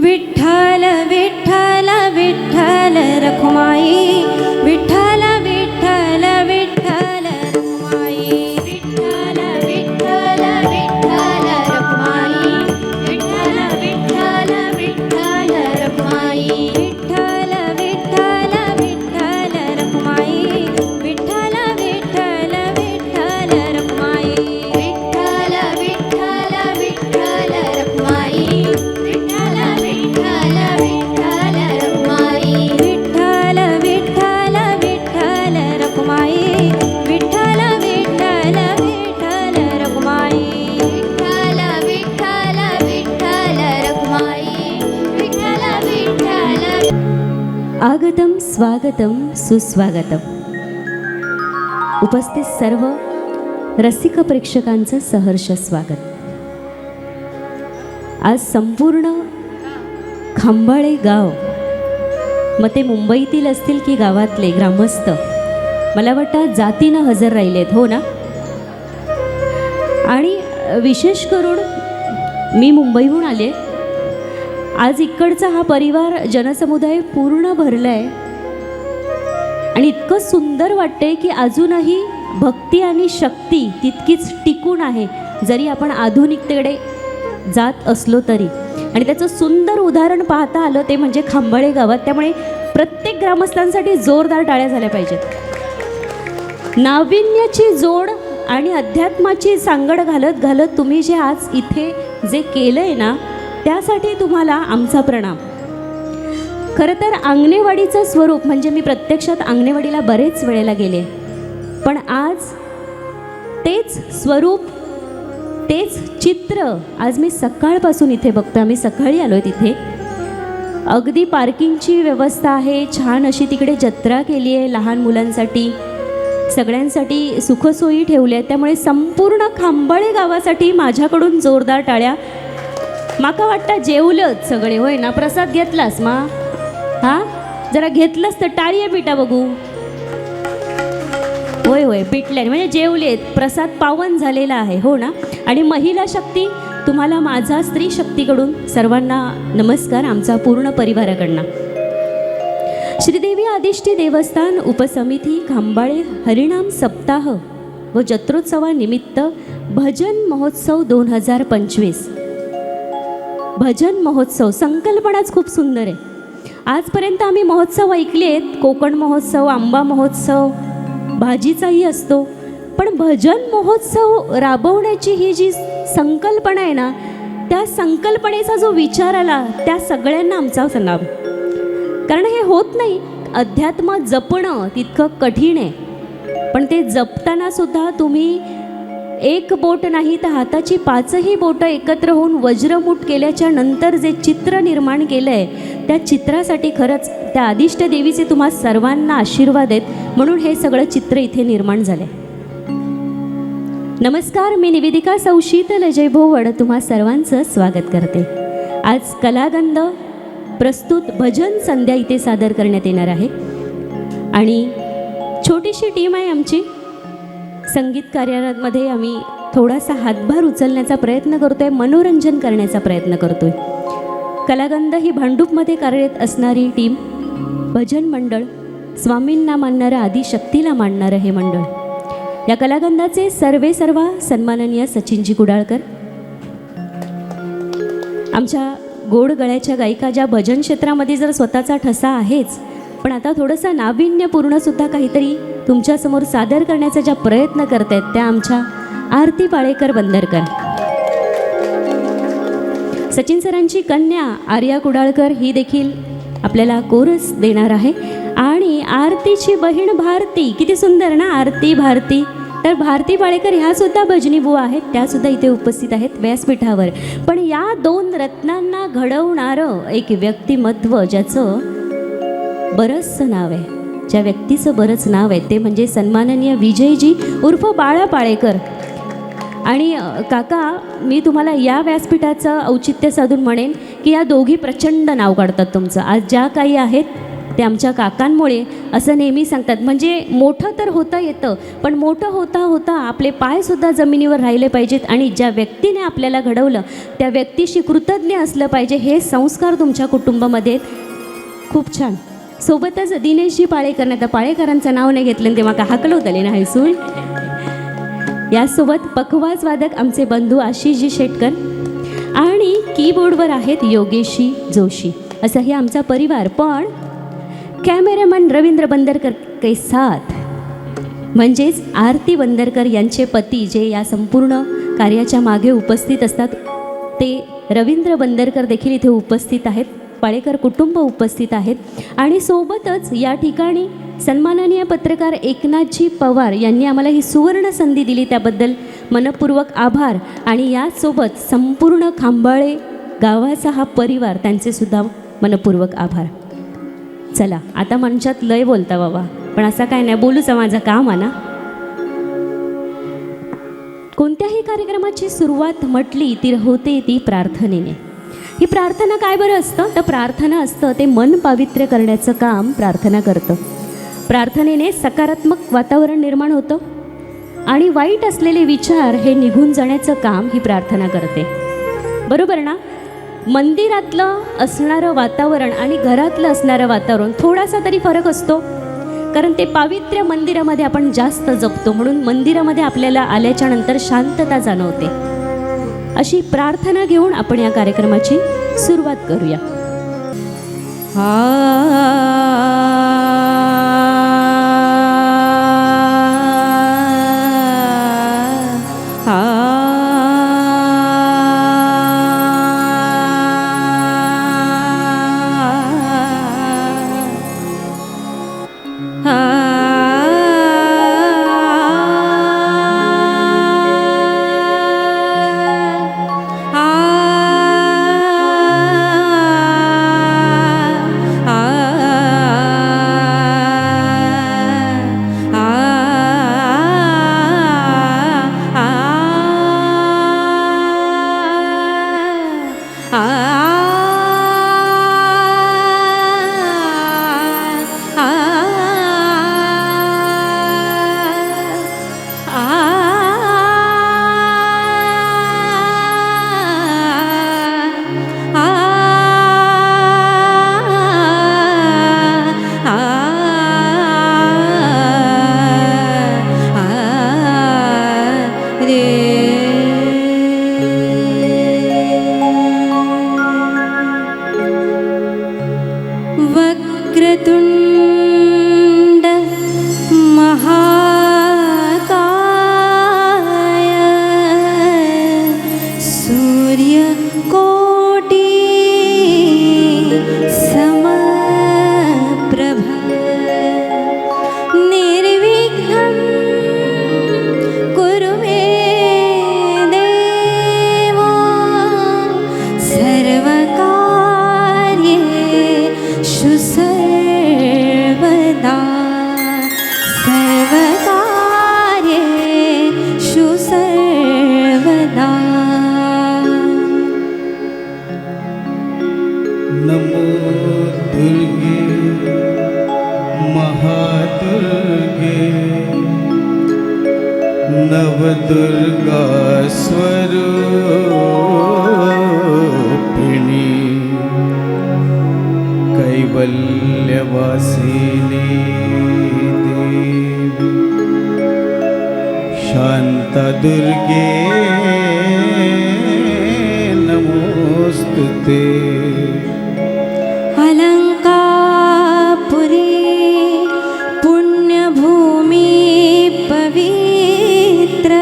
विठ्ठल विठ्ठल विठ्ठल रखुमाई, विठ्ठल विठ्ठल विठ्ठल रखुमाई, विठ्ठल विठ्ठल विठ्ठल रखुमाई, विठ्ठल विठ्ठल विठ्ठल रखुमाई, विठ्ठल विठ्ठल विठ्ठल रखुमाई, विठ्ठल विठ्ठल विठ्ठल रखुमाई, विठ्ठल विठ्ठल विठ्ठल रखुमाई, विठ्ठल विठ्ठल विठ्ठल रखुमाई, विठ्ठल विठ्ठल विठ्ठल रखुमाई, विठ्ठल विठ्ठल विठ्ठल रखुमाई, विठ्ठल विठ्ठल विठ्ठल रखुमाई, विठ्ठल विठ्ठल. आगतम स्वागतम सुस्वागतम. उपस्थित सर्व रसिक प्रेक्षकांचं सहर्ष स्वागत. आज संपूर्ण खांबाळे गाव, मग ते मुंबईतील असतील की गावातले ग्रामस्थ, मला वाटतं जातीनं हजर राहिलेत, हो ना? आणि विशेष करून मी मुंबईहून आले. आज इकडचा हा परिवार जनसमुदाय पूर्ण भरला आहे आणि इतकं सुंदर वाटतंय की अजूनही भक्ती आणि शक्ती तितकीच टिकून आहे, जरी आपण आधुनिकतेकडे जात असलो तरी. आणि त्याचं सुंदर उदाहरण पाहता आलं ते म्हणजे खांबाळे गावात. त्यामुळे प्रत्येक ग्रामस्थांसाठी जोरदार टाळ्या झाल्या पाहिजेत. नाविन्याची जोड आणि अध्यात्माची सांगड घालत घालत तुम्ही जे आज इथे जे केलं आहे ना, त्यासाठी तुम्हाला आमचा प्रणाम. खरं तर अंगणेवाडीचं स्वरूप म्हणजे मी प्रत्यक्षात अंगणेवाडीला बरेच वेळेला गेले, पण आज तेच स्वरूप, तेच चित्र आज मी सकाळपासून इथे बघतो. आम्ही सकाळी आलो आहे तिथे. अगदी पार्किंगची व्यवस्था आहे, छान अशी तिकडे जत्रा केली आहे लहान मुलांसाठी, सगळ्यांसाठी सुखसोयी ठेवल्या आहेत. त्यामुळे संपूर्ण खांबाळे गावासाठी माझ्याकडून जोरदार टाळ्या. माका वाटतं जेवलंच सगळे, होय ना? प्रसाद घेतलास मा? हां, जरा घेतलंस तर टाळी पिटा बघू. होय होय, पिटल्याने म्हणजे जेवलेत, प्रसाद पावन झालेला आहे, हो ना? आणि महिला शक्ती, तुम्हाला माझा स्त्री शक्तीकडून सर्वांना नमस्कार, आमचा पूर्ण परिवाराकडनं. श्रीदेवी आदिष्टी देवस्थान उपसमिती खांबाळे हरिनाम सप्ताह व जत्रोत्सवानिमित्त भजन महोत्सव 2025. भजन महोत्सव संकल्पनाच खूप सुंदर आहे. आजपर्यंत आम्ही महोत्सव ऐकले आहेत, कोकण महोत्सव, आंबा महोत्सव, भाजीचाही असतो, पण भजन महोत्सव राबवण्याची ही जी संकल्पना आहे ना, त्या संकल्पनेचा जो विचार आला त्या सगळ्यांना आमचा सलाम. कारण हे होत नाही. अध्यात्म जपणं तितकं कठीण आहे, पण ते जपताना सुद्धा तुम्ही एक बोट नाही तर हाताची 5ही बोटं एकत्र होऊन वज्रमुठ केल्याच्या नंतर जे चित्र निर्माण केलं आहे, त्या चित्रासाठी खरंच त्या आदिष्ट देवीचे तुम्हा सर्वांना आशीर्वाद आहेत, म्हणून हे सगळं चित्र इथे निर्माण झालं. नमस्कार, मी निवेदिका सौ शीतल अजय भोवड तुम्हा सर्वांचं स्वागत करते. आज कलागंध प्रस्तुत भजन संध्या इथे सादर करण्यात येणार आहे आणि छोटीशी टीम आहे आमची. संगीत कार्यामध्ये आम्ही थोडासा हातभार उचलण्याचा प्रयत्न करतो आहे, मनोरंजन करण्याचा प्रयत्न करतो आहे. कलागंध ही भांडूपमध्ये कार्यरत असणारी टीम, भजन मंडळ, स्वामींना मानणारं, आदिशक्तीला मानणारं हे मंडळ. या कलागंधाचे सर्व सन्माननीय सचिनजी कुडाळकर, आमच्या गोड गळ्याच्या गायिका, ज्या भजन क्षेत्रामध्ये जर स्वतःचा ठसा आहेच, पण आता थोडंसं नाविन्यपूर्णसुद्धा काहीतरी तुमच्यासमोर सादर करण्याचा ज्या प्रयत्न करत आहेत, त्या आमच्या आरती पाळेकर बंदरकर. सचिन सरांची कन्या आर्या कुडाळकर ही देखील आपल्याला कोरस देणार आहे. आणि आरतीची बहीण भारती, किती सुंदर ना, आरती भारती. तर भारती पाळेकर ह्यासुद्धा भजनी बुवा आहेत, त्यासुद्धा इथे उपस्थित आहेत व्यासपीठावर. पण या दोन रत्नांना घडवणारं एक व्यक्तिमत्व, ज्याचं बरंचसं नाव आहे, ज्या व्यक्तीचं बरंच नाव आहे, ते म्हणजे सन्माननीय विजयजी उर्फ बाळा पाळेकर. आणि काका, मी तुम्हाला या व्यासपीठाचं औचित्य साधून म्हणेन की या दोघी प्रचंड नाव काढतात तुमचं. आज ज्या काही आहेत ते आमच्या काकांमुळे असं नेहमी सांगतात. म्हणजे मोठं तर होता येतं, पण मोठं होता होता आपले पायसुद्धा जमिनीवर राहिले पाहिजेत आणि ज्या व्यक्तीने आपल्याला घडवलं त्या व्यक्तीशी कृतज्ञ असलं पाहिजे. हे संस्कार तुमच्या कुटुंबामध्ये खूप छान. सोबतच दिनेशजी पाळेकर, आता पाळेकरांचं नाव नाही घेतलं ते माका हाकलवतले ना हैसून. यासोबत पखवाज वादक आमचे बंधू आशिषजी शेटकर आणि कीबोर्डवर आहेत योगेशजी जोशी. असं हे आमचा परिवार. पण कॅमेरामॅन रवींद्र बंदरकर के साथ म्हणजेच आरती बंदरकर यांचे पती जे या संपूर्ण कार्याच्या मागे उपस्थित असतात, ते रवींद्र बंदरकर देखील इथे उपस्थित आहेत. पाळेकर कुटुंब उपस्थित आहेत आणि सोबतच या ठिकाणी सन्माननीय पत्रकार एकनाथजी पवार यांनी आम्हाला ही सुवर्ण संधी दिली, त्याबद्दल मनपूर्वक आभार. आणि यासोबत संपूर्ण खांबाळे गावाचा हा परिवार, त्यांचे सुद्धा मनपूर्वक आभार. चला आता मंचात लय बोलता बाबा, पण असं काय नाही, बोलूचं माझं काम आहे ना. कोणत्याही कार्यक्रमाची सुरुवात म्हटली ती होते ती प्रार्थनेने. ही प्रार्थना काय बरं असतं, तर प्रार्थना असतं ते मन पावित्र्य करण्याचं काम प्रार्थना करतं. प्रार्थनेने सकारात्मक वातावरण निर्माण होतं आणि वाईट असलेले विचार हे निघून जाण्याचं काम ही प्रार्थना करते. बरोबर ना. मंदिरातलं असणारं वातावरण आणि घरातलं असणारं वातावरण थोडासा तरी फरक असतो, कारण ते पावित्र्य मंदिरामध्ये आपण जास्त जपतो, म्हणून मंदिरामध्ये आपल्याला आल्याच्या नंतर शांतता जाणवते. अशी प्रार्थना घेऊन आपण या कार्यक्रमाची सुरुवात करूया. वक्रतुंड महाकाय सूर्यकोटि समप्रभ निर्विघ्नं कुरु मे देव सर्वकार्येषु सर्वदा सर्वकार्येषु सर्वदा. नमो दुर्गे महादुर्गे नवदुर्गा स्वरूपिणी कैवल्यवासिनी देवी शांता दुर्गे नमोस्तुते. अलंकापुरी पुण्यभूमी पवित्र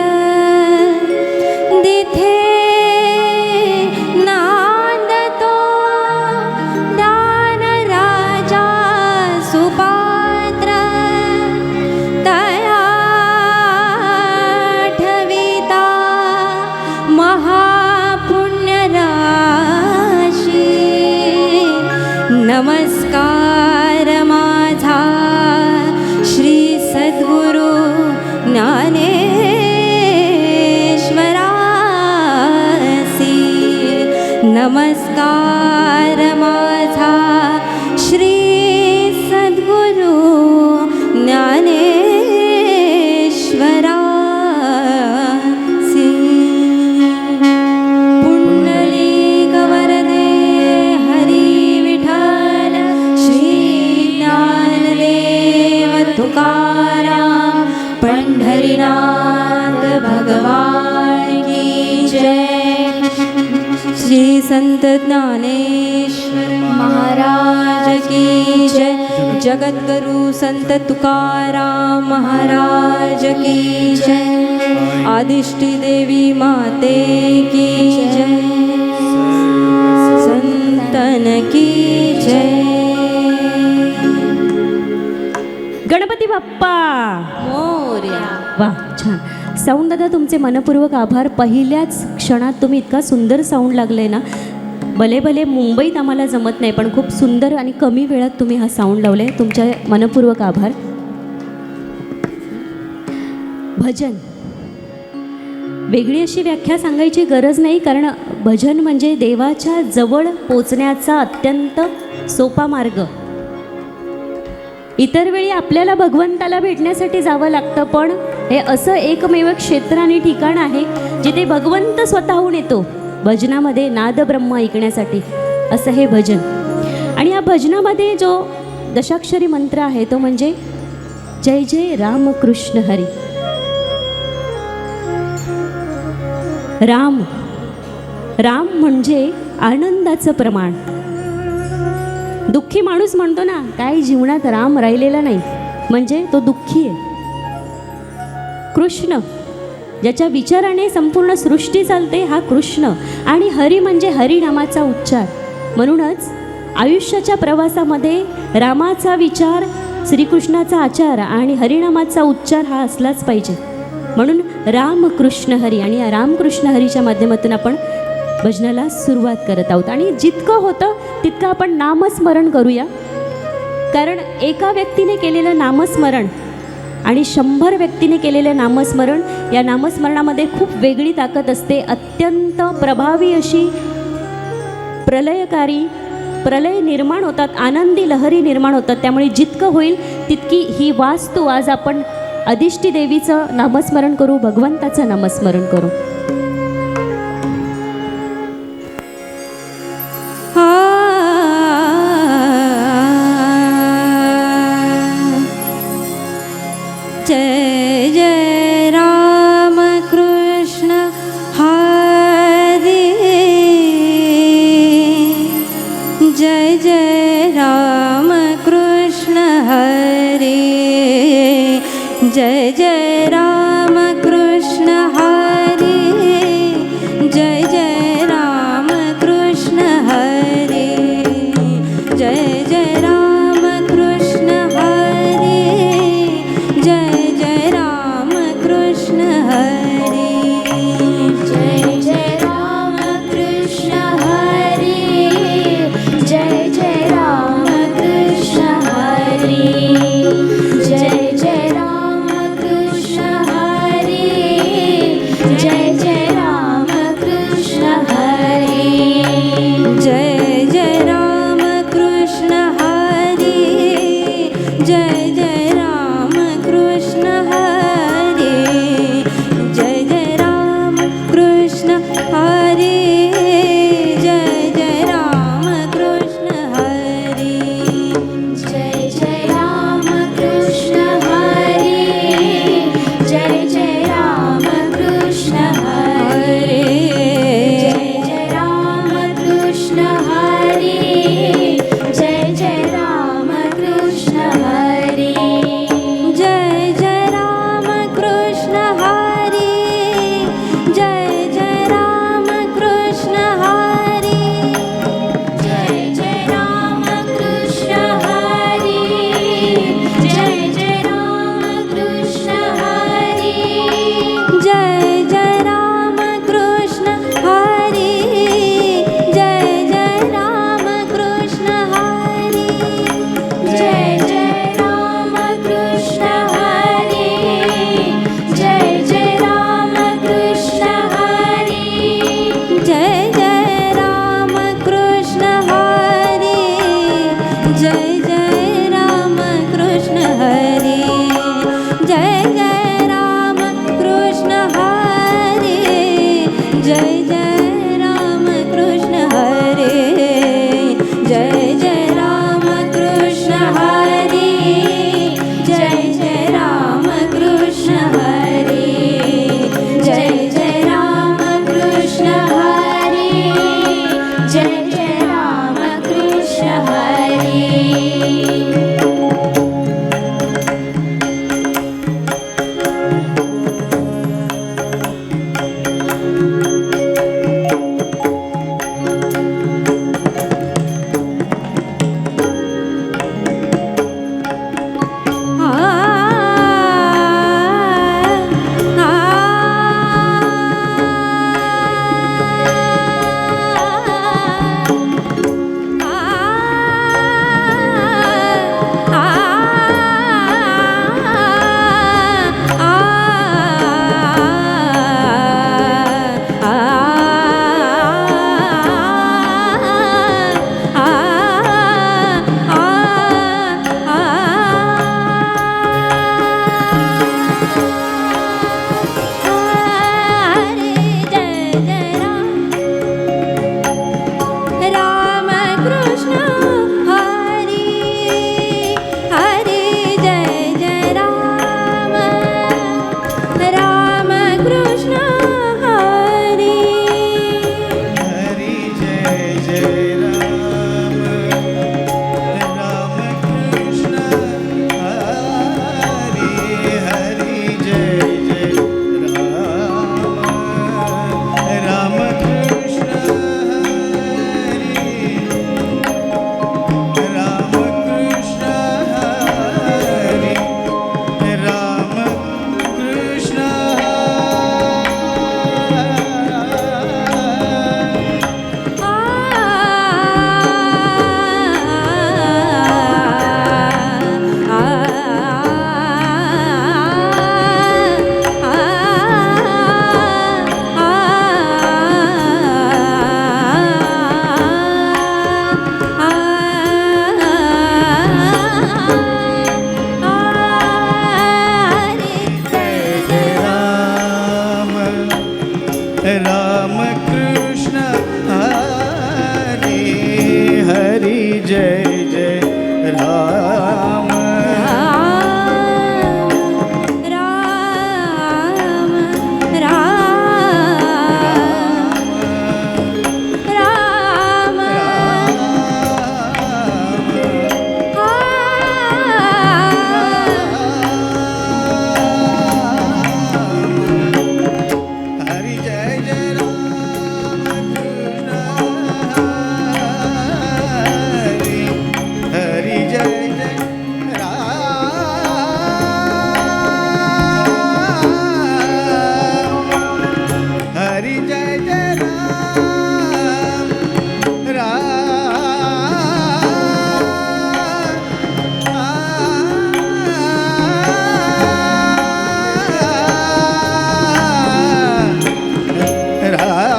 दिथे नांदतो दानराजा सुपात्र तया ठविता महापुण्यराशी. नमस्कार माझा श्री सद्गुरु ज्ञानेश्वरासी. नमस्कार माझा श्री संत ज्ञानेश्वर महाराज की जय। जगद्गुरु संत तुकाराम महाराज की जय। आदिष्टि देवी माते की जय। संतन की जय। गणपती बाप्पा मोरया। वा, छान साऊंड दादा, तुमचे मनपूर्वक आभार. पहिल्याच क्षणात तुम्ही इतका सुंदर साऊंड लागले ना. भले भले मुंबईत आम्हाला जमत नाही, पण खूप सुंदर आणि कमी वेळात तुम्ही हा साऊंड लावले. तुमच्या मनपूर्वक आभार. भजन वेगळी अशी व्याख्या सांगायची गरज नाही, कारण भजन म्हणजे देवाच्या जवळ पोचण्याचा अत्यंत सोपा मार्ग. इतर वेळी आपल्याला भगवंताला भेटण्यासाठी जावं लागतं, पण हे असं एकमेव क्षेत्र आणि ठिकाण आहे जिथे भगवंत स्वतःहून येतो भजनामध्ये नाद ब्रह्म ऐकण्यासाठी. असं हे भजन. आणि या भजनामध्ये जो दशाक्षरी मंत्र आहे तो म्हणजे जय जय राम कृष्ण हरी. राम राम म्हणजे आनंदाचं प्रमाण. दुःखी माणूस म्हणतो ना, काय जीवनात राम राहिलेला नाही, म्हणजे तो दुःखी आहे. कृष्ण ज्याच्या विचाराने संपूर्ण सृष्टी चालते, हा कृष्ण. आणि हरी म्हणजे हरिनामाचा उच्चार. म्हणूनच आयुष्याच्या प्रवासामध्ये रामाचा विचार, श्रीकृष्णाचा आचार आणि हरिनामाचा उच्चार हा असलाच पाहिजे. म्हणून राम कृष्ण हरी. आणि या रामकृष्ण हरीच्या माध्यमातून आपण भजनाला सुरुवात करत आहोत. आणि जितकं होतं तितकं आपण नामस्मरण करूया, कारण एका व्यक्तीने केलेलं नामस्मरण आणि 100 व्यक्तीने केलेलं नामस्मरण, या नामस्मरणामध्ये खूप वेगळी ताकद असते. अत्यंत प्रभावी अशी प्रलयकारी प्रलय निर्माण होतात, आनंदी लहरी निर्माण होतात. त्यामुळे जितकं होईल तितकी ही वास्तू आज आपण आदिष्टी देवीचं नामस्मरण करू, भगवंताचं नामस्मरण करू. जय जय राम कृष्ण हरी. जय जय राम कृष्ण हरी. जय जय राम कृष्ण हरी. जय जय राम कृष्ण हरी. जय जय राम कृष्ण हरी. जय जय राम कृष्ण हरी. जय जय राम कृष्ण हरी. जय जय राम जय जय राम राम राम राम हरि जय जय राम कृष्ण हरि हरि जय जय राम हरि जय जय राम राम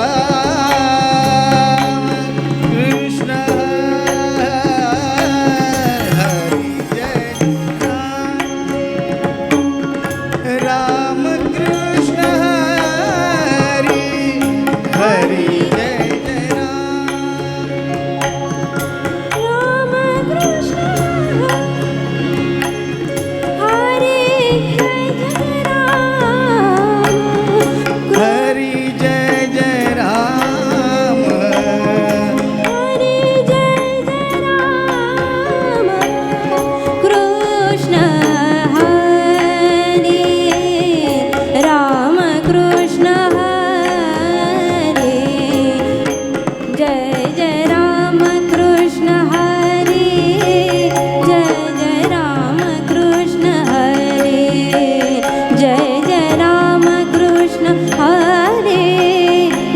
कृष्ण हरि जय राम कृष्ण हरि हरि जय जय राम कृष्ण हरे जय राम हरि जय जय राम हरे जय जय राम कृष्ण हरे राम कृष्ण हरे जय जय राम कृष्ण हरे जय जय राम कृष्ण हरे जय जय राम कृष्ण हरे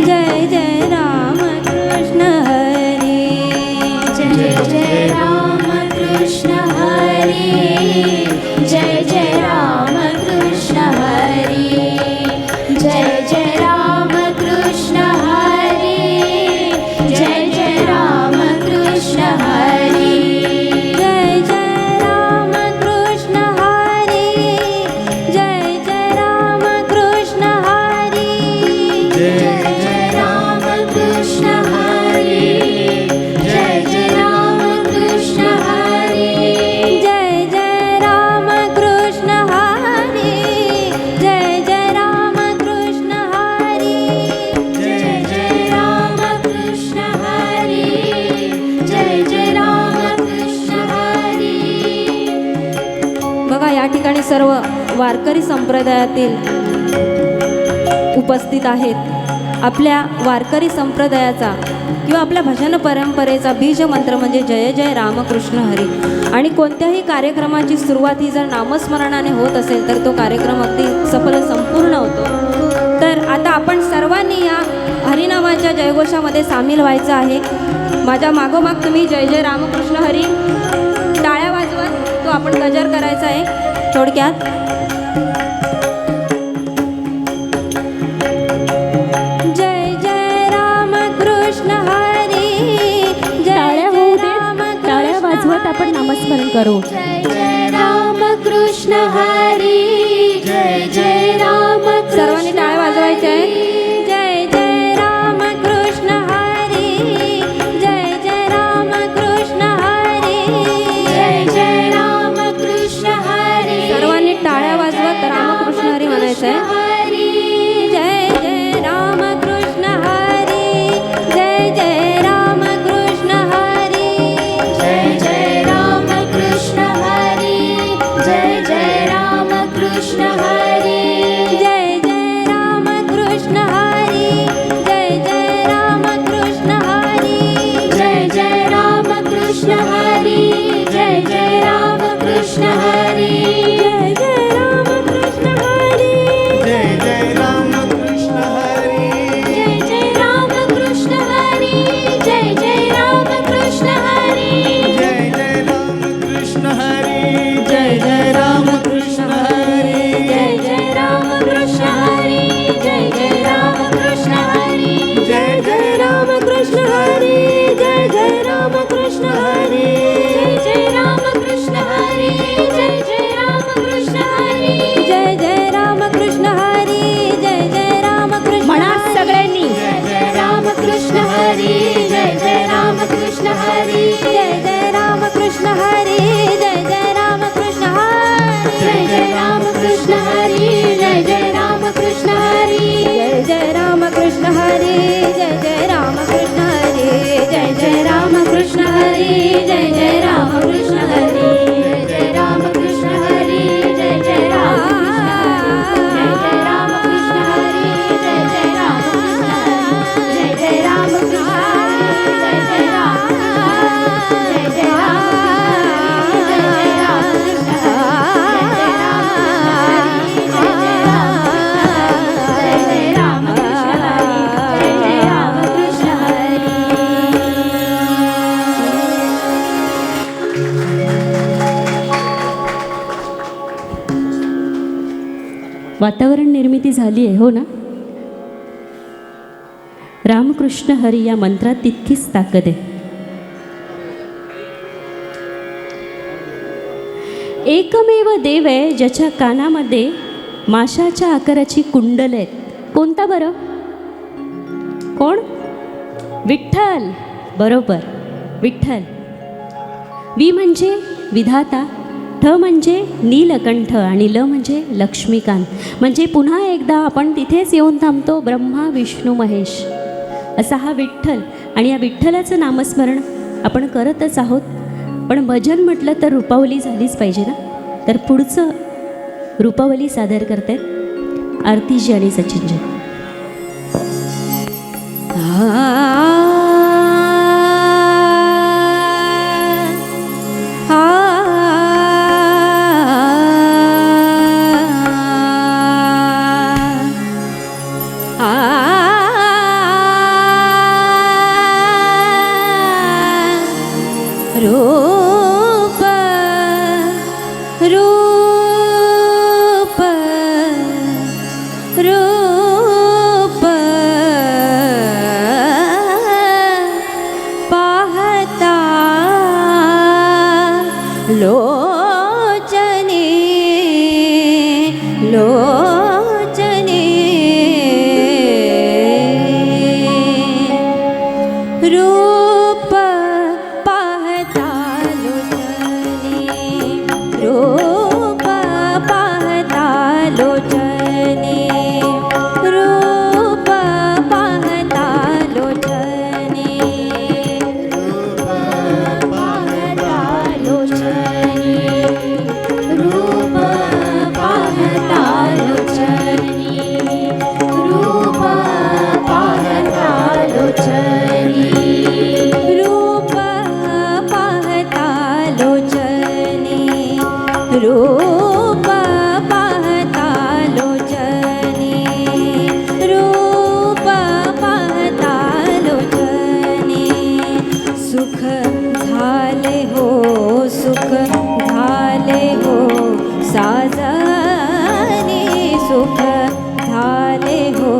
जय जय राम कृष्ण हरे जय जय राम कृष्ण हरे जय जय राम कृष्ण हरे जय जय राम कृष्ण हरे जय जय राम कृष्ण हरे जय जय राम कृष्ण हरे जय जय राम कृष्ण हरे जय जय राम कृष्ण हरे जय जय राम कृष्ण हरे जय जय राम कृष्ण हरे जय जय राम कृष्ण हरे जय जय राम कृष्ण हरे जय जय राम कृष्ण हरे बघा या ठिकाणी सर्व वारकरी संप्रदायातील उपस्थित आहेत. आपल्या वारकरी संप्रदायाचा किंवा आपल्या भजन परंपरेचा बीज मंत्र म्हणजे जय जय रामकृष्ण हरी. आणि कोणत्याही कार्यक्रमाची सुरुवात ही जर नामस्मरणाने होत असेल तर तो कार्यक्रम अगदी सफल संपूर्ण होतो. तर आता आपण सर्वांनी या हरिनामाच्या जयघोषामध्ये सामील व्हायचं आहे. माझ्या मागोमाग तुम्ही जय जय रामकृष्ण हरी टाळ्या वाजवत तो आपण गजर करायचा आहे. थोडक्यात जय जय रामकृष्ण हरी टाळ्या होऊ दे. टाळ्या वाजवत आपण नामस्मरण करू. जय जय रामकृष्ण हरी जय जय राम सर्वांनी टाळ्या वाजवायच्या आहेत. जय जय रामकृष्ण हरी जय जय रामकृष्ण हरी जय जय रामकृष्ण हरी सर्वांनी टाळ्या वाजवत रामकृष्ण हरी म्हणायचं आहे. जय जय रामकृष्ण हरी जय जय रामकृष्ण हरी जय जय रामकृष्ण हरी जय जय रामकृष्ण हरी जय जय रामकृष्ण हरी जय जय रामकृष्ण हरी जय जय रामकृष्ण हरी जय जय रामकृष्ण हरी जय जय रामकृष्ण हरी जय जय रामकृष्ण हरी जय जय वातावरण निर्मिती झाली आहे, हो ना? रामकृष्ण हरी या मंत्रात तितकीच ताकद आहे. एकमेव देव आहे ज्याच्या कानामध्ये माशाच्या आकाराची कुंडल आहेत. कोणता बरं? कोण? विठ्ठल. बरोबर, विठ्ठल. वि म्हणजे विधाता, ठ म्हणजे नीलकंठ आणि ल म्हणजे लक्ष्मीकांत. म्हणजे पुन्हा एकदा आपण तिथेच येऊन थांबतो, ब्रह्मा विष्णू महेश असा हा विठ्ठल. आणि या विठ्ठलाचं नामस्मरण आपण करतच आहोत. पण भजन म्हटलं तर रूपावली झालीच पाहिजे ना. तर पुढचं रूपावली सादर करतायत आरतीजी आणि सचिनजी. रूप रूप रूप पाहता लोचने लोचने रूप पाहता लोचने रूप पाहता लोचने रूप पाहता लोचने रूप पाहता लोचने रूप पाहता लोचने रूप पाहता लोचने रूप पाहता लोचने रूप पाहता लोचने रूप पाहता लोचने सुख झाले हो सुख झाले हो साजनी सुख झाले हो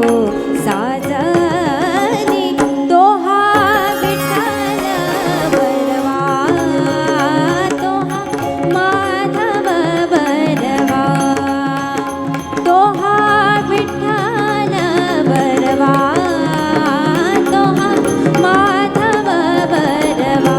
साजनी दोहा विठ्ठल बरवा दोहा माधव बरवा दोहा विठ्ठल बरवा दोहा माधव बरवा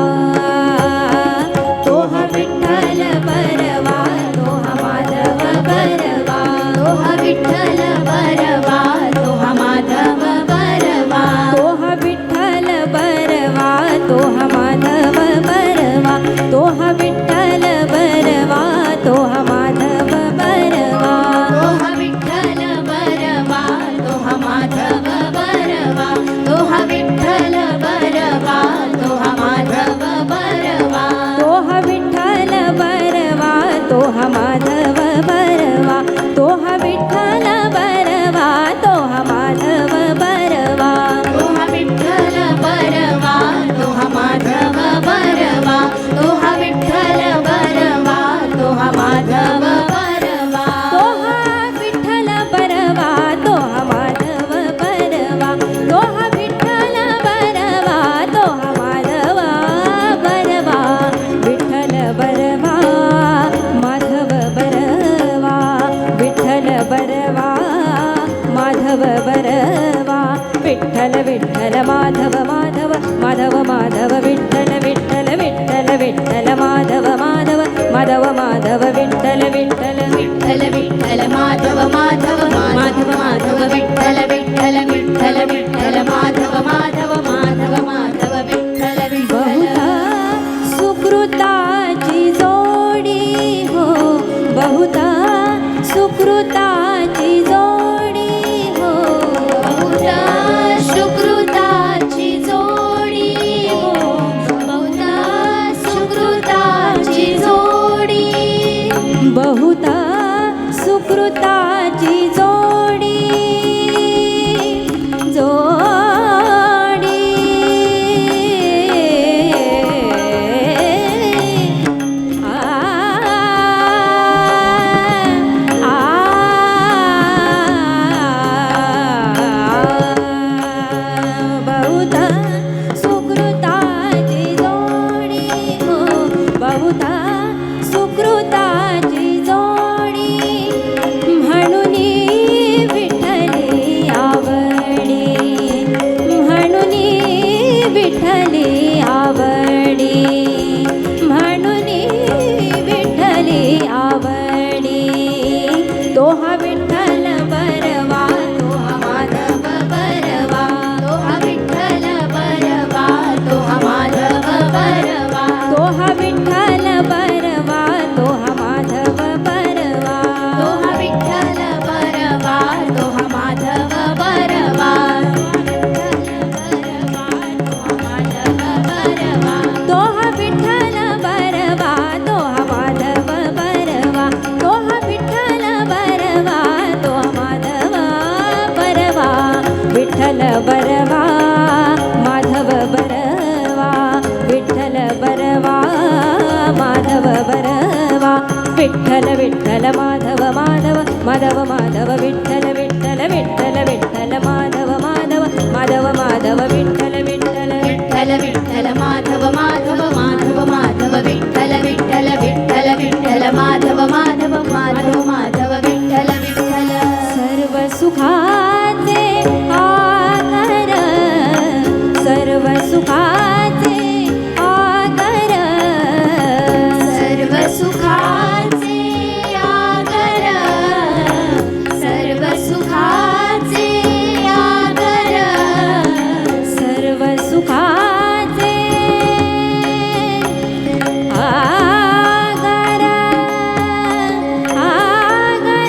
दोहा विठ्ठल बरवा दोहा माधव बरवा दोहा विठ्ठल बरवा दोहा माधव बरवा दोहा विठ्ठल बरवा दोहा माधव बरवा दोहा विठ्ठल बरवा दोहा माधव बरवा दोहा विठ्ठल बरवा दोहा माधव बरवा दोहा विठ्ठल बरवा दोहा माधव बरवा दोहा विठ्ठल बरवा दोहा माधव बरवा दोहा विठ्ठल बरवा दोहा माधव बरवा दोहा विठ्ठल बरवा दोहा माधव बरवा दोहा विठ्ठल बरवा दोहा माधव बरवा दोहा विठ्ठल बरवा दोहा माधव बरवा दोहा विठ्ठल बरवा दोहा माधव बरवा विठ्ठल बरवा माधव बरवा विठ्ठल बरवा माधव बरवा विठ्ठल विठ्ठल माधव माधव माधव माधव विठ्ठल विठ्ठल विठ्ठल विठ्ठल माधव माधव माधव माधव विठ्ठल विठ्ठल विठ्ठल विठ्ठल माधव माधव माधव माधव विठ्ठल विठ्ठल विठ्ठल विठ्ठल माधव माधव माधव माधव विठ्ठल विठ्ठल सुकृताची जोडी हो बहुधा सुकृताची जोडी हो बहुधा सुकृताची जोडी बहुता सुकृताची जोडी जोडी आ आ बहुता सुकृताची जोडी हो बहुता सुकृताची जोडी म्हणून विठ्ठली आवडी म्हणून विठ्ठली आवडी म्हणून विठ्ठली आवडी तो हा विठ्ठल बरवा तो हा माधव बरवा तो हा विठ्ठल बरवा तो हा माधव बरवा तो हा विठ्ठल बरवा तो हा माधव बरवा तो हा विठ्ठल बरवा तो हा माधव बरवा तो हा विठ्ठल बरवा तो हा माधव बरवा तो हा विठ्ठल बरवा तो हा माधव बरवा विठ्ठल बरवा माधव बरवा विठ्ठल बरवा माधव बरवा विठ्ठल विठ्ठल माधव माधव माधव माधव विठ्ठल विठ्ठल विठ्ठल विठ्ठल माधव माधव माधव माधव विठ्ठल विठ्ठल विठ्ठल विठ्ठल माधव माधव माधव माधव विठ्ठल विठ्ठल विठ्ठल विठ्ठल माधव माधव माधव माधव विठ्ठल विठ्ठल सर्व सुखाचे आगर सर्व सुखाचे आगर सर्व सुखाचे आगर सर्व सुखाचे आगर सर्व सुखाचे आगर आगर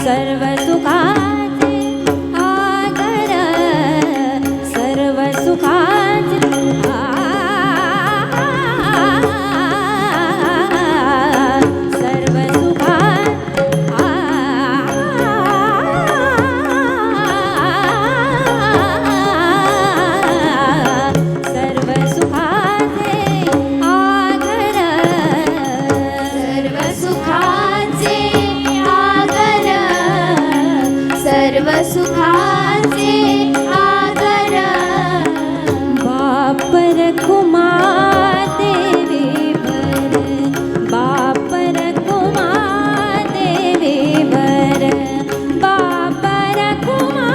सर्व सुखाचे आगर सर्व सुखाचे सर्व सुखा सर्व सुखाचे आगर सर्व सुखाचे आगर सर्व सुखाचे आगर बापर कुमा देवी बर बापर कुमा देवी बर बापर कुमा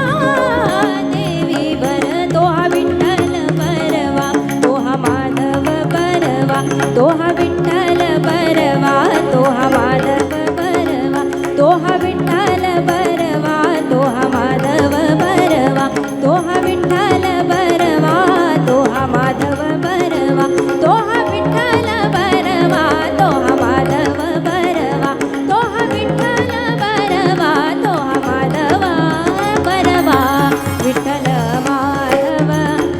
देवी बर तो हा विठ्ठल बरवा तो हा माधव बरवा तो हा विठ्ठल बरवा तो हा माधव बरवा तो हा विठ्ठल बरवा तो हा माधव बरवा तो हा विठ्ठल बरवा तो हा माधव बरवा तो हा विठ्ठल बरवा तो हा माधव बरवा तो हा विठ्ठल बरवा तो हा माधव बरवा विठ्ठल माधव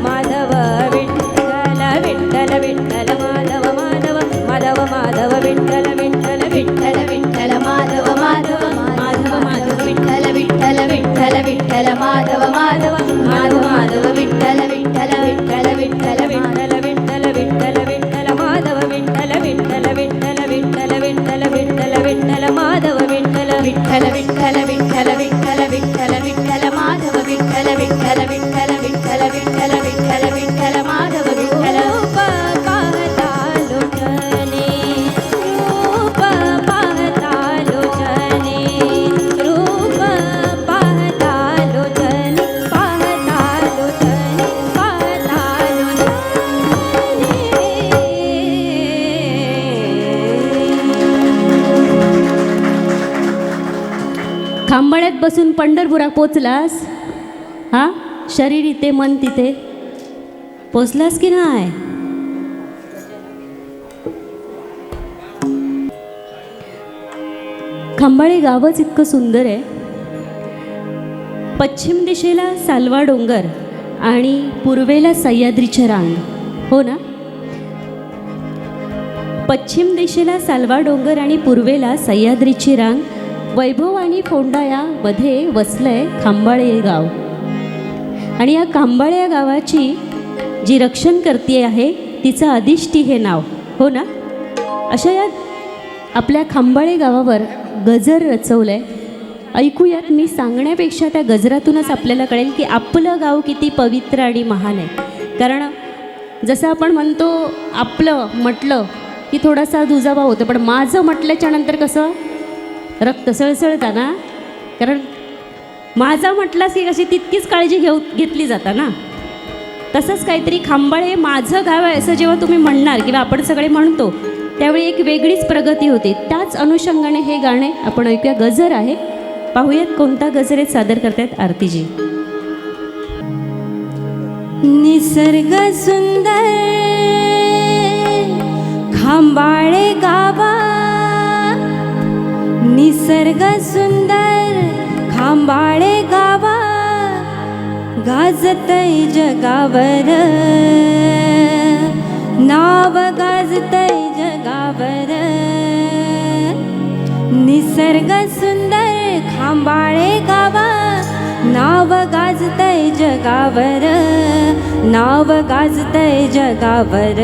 माधव विठ्ठल विठ्ठल विठ्ठल माधव माधव माधव माधव विठ्ठल विठ्ठल विठ्ठल विठ्ठल माधव माधव माधव माधव विठ्ठल विठ्ठल विठ्ठल विठ्ठल माधव माधव माधव माधव विठ्ठल विठ्ठल विठ्ठल विठ्ठल विठ्ठल विठ्ठल विठ्ठल विठ्ठल माधव विठ्ठल विठ्ठल विठ्ठल विठ्ठल विठ्ठल विठ्ठल विठ्ठल माधव विठ्ठल विठ्ठल विठ्ठल विठ्ठल विठ्ठल विठ्ठल विठ्ठल माधव विठ्ठल विठ्ठल विठ्ठल विठ्ठल विठ्ठल विठ्ठल विठ्ठल माधव विठ्ठल रूप पाहता लोचने रूप पाहता लोचने रूप पाहता लोचने पाहता लोचने पाहता खांबाळ्यात बसून पंढरपुरात पोचलास? हा, शरीर इथे मन तिथे पोचलास की नाही? खंबाळे गावच इतकं सुंदर आहे. पश्चिम दिशेला सालवा डोंगर आणि पूर्वेला सह्याद्रीचे रांग, हो ना? पश्चिम दिशेला सालवा डोंगर आणि पूर्वेला सह्याद्रीची रांग, वैभव आणि फोंडा यामध्ये वसलंय खांबाळे गाव. आणि या खांबाळे या गावाची जी रक्षणकर्ती आहे तिचं अधिष्ठी हे नाव, हो ना? अशा या आपल्या खांबाळे गावावर गजर रचवलं आहे. ऐकूयात. मी सांगण्यापेक्षा त्या गजरातूनच आपल्याला कळेल की आपलं गाव किती पवित्र आणि महान आहे. कारण जसं आपण म्हणतो आपलं म्हटलं की थोडासा दुजाभाव होतो, पण माझं म्हटल्याच्या नंतर कसं रक्त सळसळतं ना. कारण माझा म्हटलास की कशी तितकीच काळजी घेतली जाता ना. तसंच काहीतरी खांबाळे माझं गाव आहे असं जेव्हा तुम्ही म्हणणार किंवा आपण सगळे म्हणतो त्यावेळी एक वेगळीच प्रगती होते. त्याच अनुषंगाने हे गाणे आपण ऐकूया. गजर आहे, पाहूयात कोणता गजर सादर करतायत आरतीजी. निसर्ग सुंदर खांबाळे गावा, निसर्ग सुंदर खांबाळे गावा, गाजतय जगावर नाव, गाजतय जगावर. निसर्ग सुंदर खांबाळे गावा, नाव गाजतय जगावर, नाव गाजतय जगावर.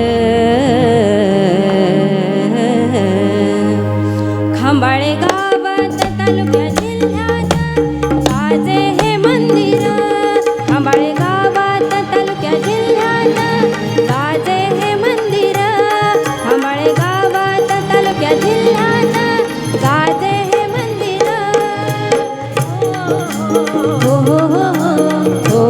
खांबाळे गावात तालुक्या जिल्ह्यात गाजे हे मंदिर, खांबाळे गावात तालुक्या जिल्ह्यात गाजे हे मंदिर, खांबाळे गावात तालुक्या जिल्ह्यात गाजे हे मंदिर. हो हो हो हो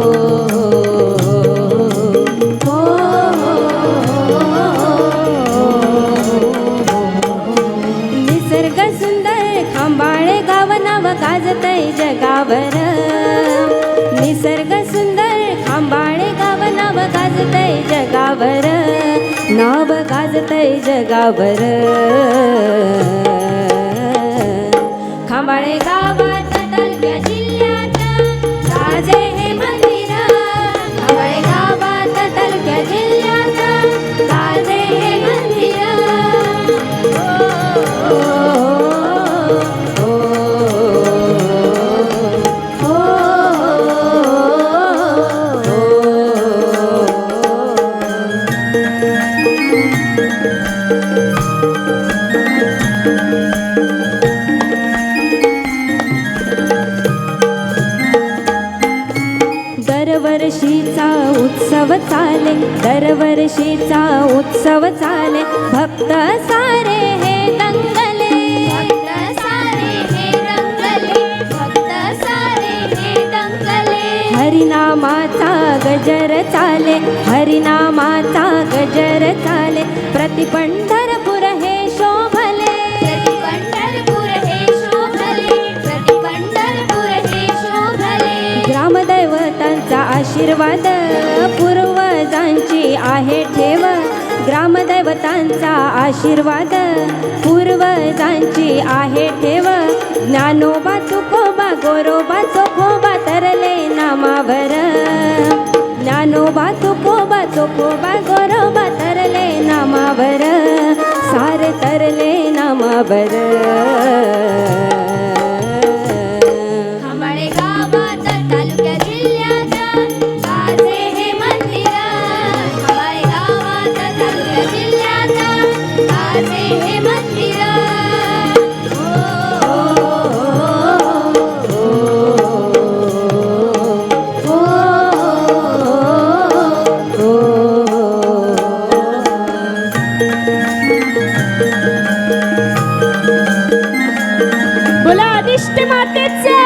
निसर्ग सुंदर खांबाळे गाव, नाव गाजतय जगावर. निसर्ग सुंदर खांबाळे गाव, नाव गाजतय जगावर, नाव गाजतय जगावर. खांबाळे गावात तालुक्या जिल्ह्यात गाजे हे मंदिर, खांबाळे गावात तालुक्या जिल्ह्यात गाजे हे मंदिर. दरवर्षीचा उत्सव चाले, दरवर्षीचा उत्सव चाले, भक्त सारे हे दंगले, भक्त सारे हे दंगले, भक्त सारे हे दंगले. हरिनामाचा गजर चाले, हरिनामाचा गजर चाले, प्रति पंढरपूर हे शोभले, प्रति पंढरपूर हे शोभले, प्रति पंढरपूर हे शोभले. ग्रामदैवतांचा आशीर्वाद पूर्वजांची आहे ठेव, ग्रामदैवतांचा आशीर्वाद पूर्वजांची आहे ठेव. ज्ञानोबा तुकोबा गोरोबा चोखोबा तरले नामावर, ज्ञानोबा तुकोबा चोखोबा गोरोबा तरले नामावर, सारे तरले नामावर. खांबाळे गावात तालुक्या जिल्ह्यात गाजे हे मंदिर, खांबाळे गावात तालुक्या जिल्ह्यात गाजे हे मंदिर. बोला अधिष्ठ मातेचा.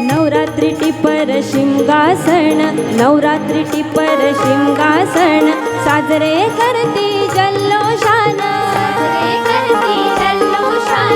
नवरात्री टिपर शिमगासन, नवरात्री टिपर शिमगासन, साजरे करती जल्लोषान, साजरे करती जल्लोषान,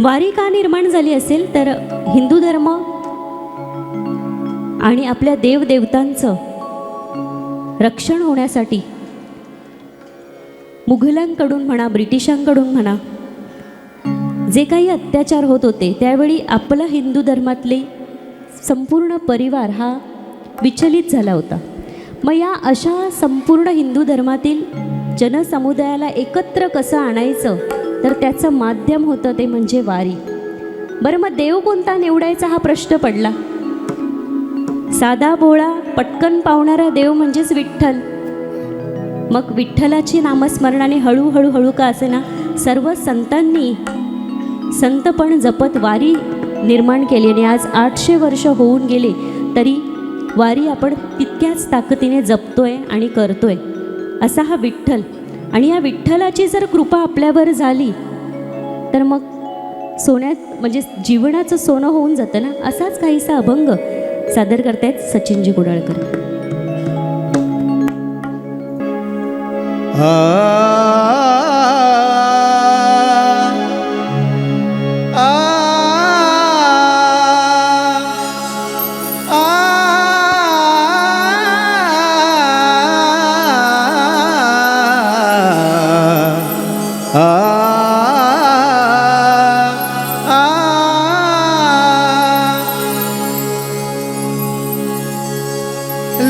वारी का निर्माण झाली असेल तर हिंदू धर्म आणि आपल्या देवदेवतांचं रक्षण होण्यासाठी मुघलांकडून म्हणा, ब्रिटिशांकडून म्हणा, जे काही अत्याचार होत होते त्यावेळी आपला हिंदू धर्मातले संपूर्ण परिवार हा विचलित झाला होता. मग या अशा संपूर्ण हिंदू धर्मातील जनसमुदायाला एकत्र कसं आणायचं तर त्याचं माध्यम होतं ते म्हणजे वारी. बरं, मग देव कोणता निवडायचा हा प्रश्न पडला. साधा भोळा पटकन पावणारा देव म्हणजेच विठ्ठल. मग विठ्ठलाची नामस्मरणाने हळूहळू का असे ना सर्व संतांनी संतपण जपत वारी निर्माण केली आणि आज 800 वर्ष होऊन गेले तरी वारी आपण तितक्याच ताकदीने जपतोय आणि करतोय. असा हा विठ्ठल. आणि या विठ्ठलाची जर कृपा आपल्यावर झाली तर मग सोन्यात म्हणजे जीवनाचं सोनं होऊन जातं ना. असाच काहीसा अभंग सादर करतायत सचिनजी गुडाळकर.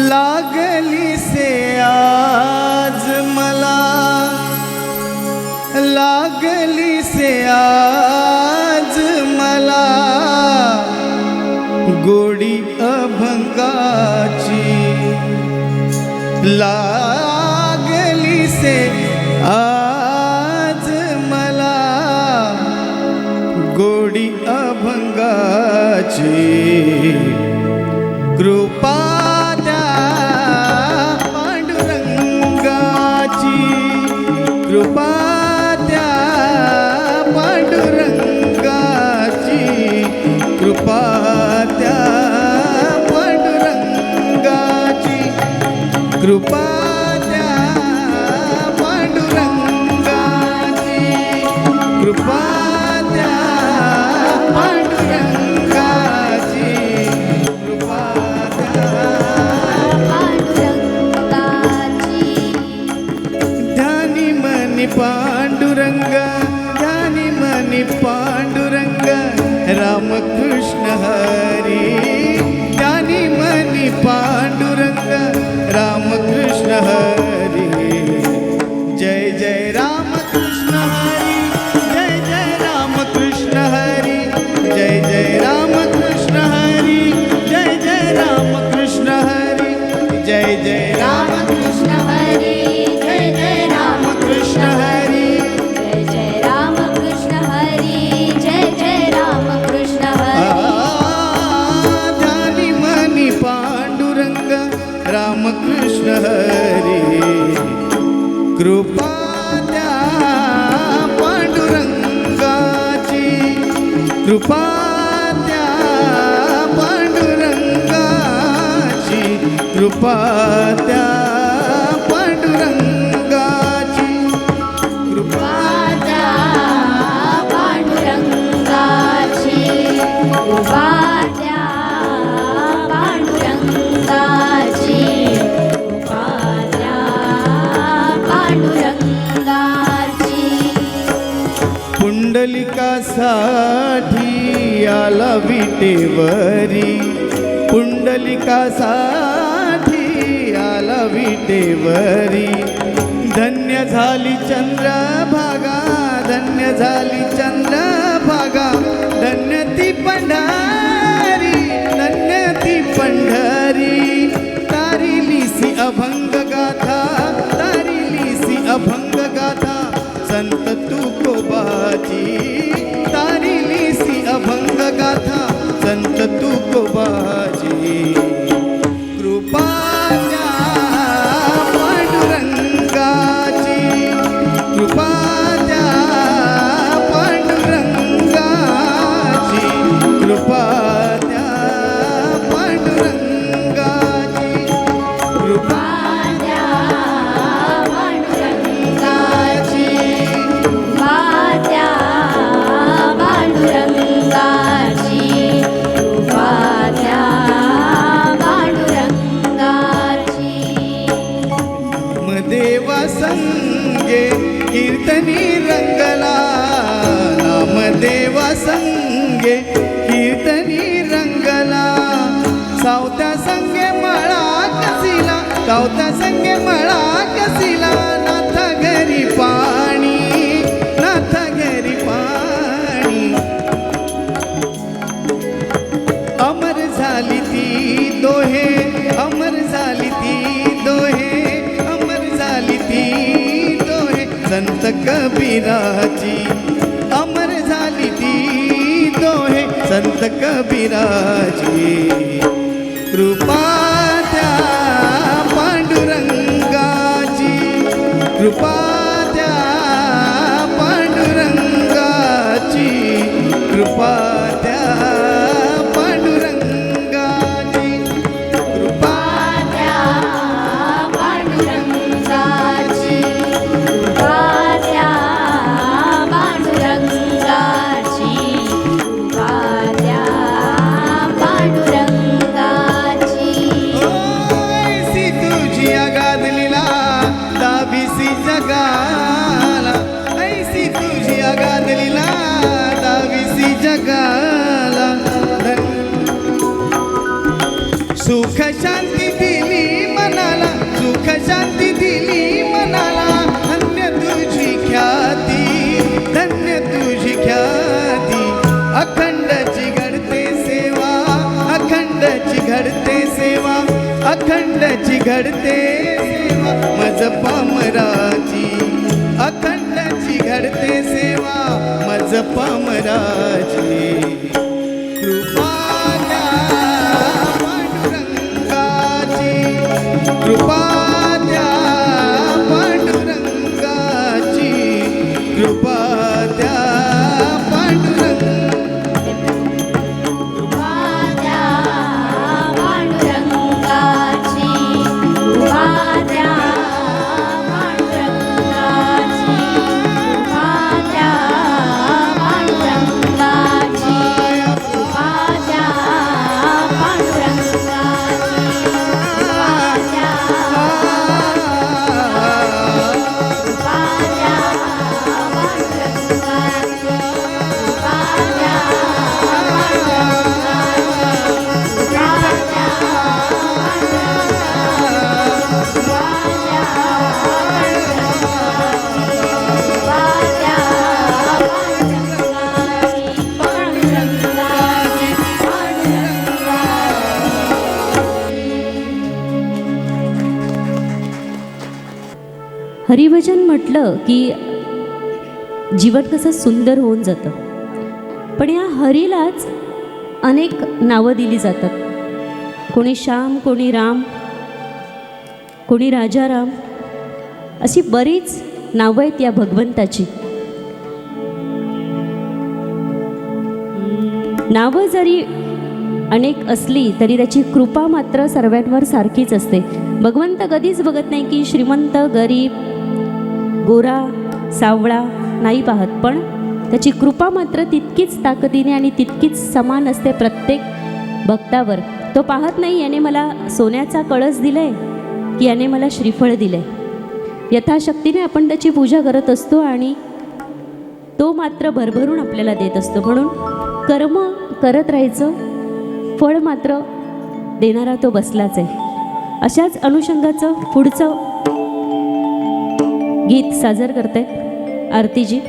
लागली से आज मला, लागली से आज मला गोडी अभंगाची, लागली से आज मला गोडी अभंगाची. कृपा कृपा त्या पांडुरंगाची, कृपा त्या पांडुरंगाची, कृपा त्या पांडुरंगाची, कृपा त्या पांडुरंगाची, कृपा त्या पांडुरंगाची. ध्यानी मनी पांडुरंग, ध्यानी मनी पांडुरंग, रामकृष्ण हरी. ध्यानी मनी पांडुरंग, रामकृष्ण हरी. जय जय रामकृष्ण हरी, जय जय रामकृष्ण हरी, जय जय रामकृष्ण हरी, जय जय रामकृष्ण हरी, जय जय रामकृष्ण हरी, जय जय रामकृष्ण हरी, जय जय रामकृष्ण हरी, जय जय रामकृष्ण हरी. ध्यानी मनी पांडुरंग, रामकृष्ण हरी. कृपा त्या पांडुरंगाची, कृपा त्या पांडुरंगाची, कृपा त्या पांडुरंगाची, कृपा त्या पांडुरंगाची, कृपा त्या पांडुरंगाची, कृपा त्या पांडुरंगाची. पुंडलिकासाठी आला विटेवरी, पुंडलिकासाठी आला विटेवरी. धन्य झाली चंद्रभागा, धन्य झाली चंद्रभागा, धन्य ती पंढरी, धन्य ती पंढरी. तारिलीसी अभंग गाथा, तारिलीसी अभंग गाथा, संत तुकोबाची. तारिलीसी अभंग गाथा, संत तुकोबाची. कृपा त्या पांडुरंगाची, कृपा त्या पांडुरंगाची, कृपा त्या पांडुरंगाची, कृपा त्या पांडुरंगाची, कृपा त्या संगे कीर्तनी रंगला सावत्या संगे मळा कसिला सावत्या संगे मळा कसिला नाथ घरी पाणी नाथ घरी पाणी अमर झाली ती दोहे अमर झाली ती दोहे अमर झाली ती दोहे संत कबीराची अमर झाली ती दोहे संत कबीराची कृपा त्या पांडुरंगाची कृपा त्या पांडुरंगाची कृपा त्या पांडुरंगाची कृपा त्या पांडुरंगाची कृपा त्या पांडुरंगाची कृपा त्या पांडुरंगाची ऐसी तुझी अगाधलीला दाविसी जगाला ऐसी तुझी अगाधलीला दाविसी जगाला सुख शांती दिली मनाला सुख शांती दिली मनाला धन्य तुझी ख्याती धन्य तुझी ख्याती अखंडची घडते सेवा अखंडची घडते सेवा अखंडची घडते सेवा मज पामराची अखंडची घडते सेवा मज पामराची कृपा त्या पांडुरंगाची कृपा त्या पांडुरंगाची कृपा त्या कृपा त्या पांडुरंगाची कृपा त्या पांडुरंगाची कृपा त्या पांडुरंगाची कृपा त्या पांडुरंगाची कृपा त्या हरिभजन म्हटलं की जीवन कसं सुंदर होऊन जातं. पण या हरीलाच अनेक नावं दिली जातात. कोणी श्याम, कोणी राम, कोणी राजाराम, अशी बरीच नावं आहेत या भगवंताची. नावं जरी अनेक असली तरी त्याची कृपा मात्र सर्वांवर सारखीच असते. भगवंत कधीच बघत नाही की श्रीमंत, गरीब, गोरा, सावळा नाही पाहत, पण त्याची कृपा मात्र तितकीच ताकदीने आणि तितकीच समान असते प्रत्येक भक्तावर. तो पाहत नाही याने मला सोन्याचा कळस दिलाय की याने मला श्रीफळ दिलंय. यथाशक्तीने आपण त्याची पूजा करत असतो आणि तो मात्र भरभरून आपल्याला देत असतो. म्हणून कर्म करत राहायचं, फळ मात्र देणारा तो बसलाच आहे. अशाच अनुषंगाचं पुढचं गीत सादर करते आरतीजी.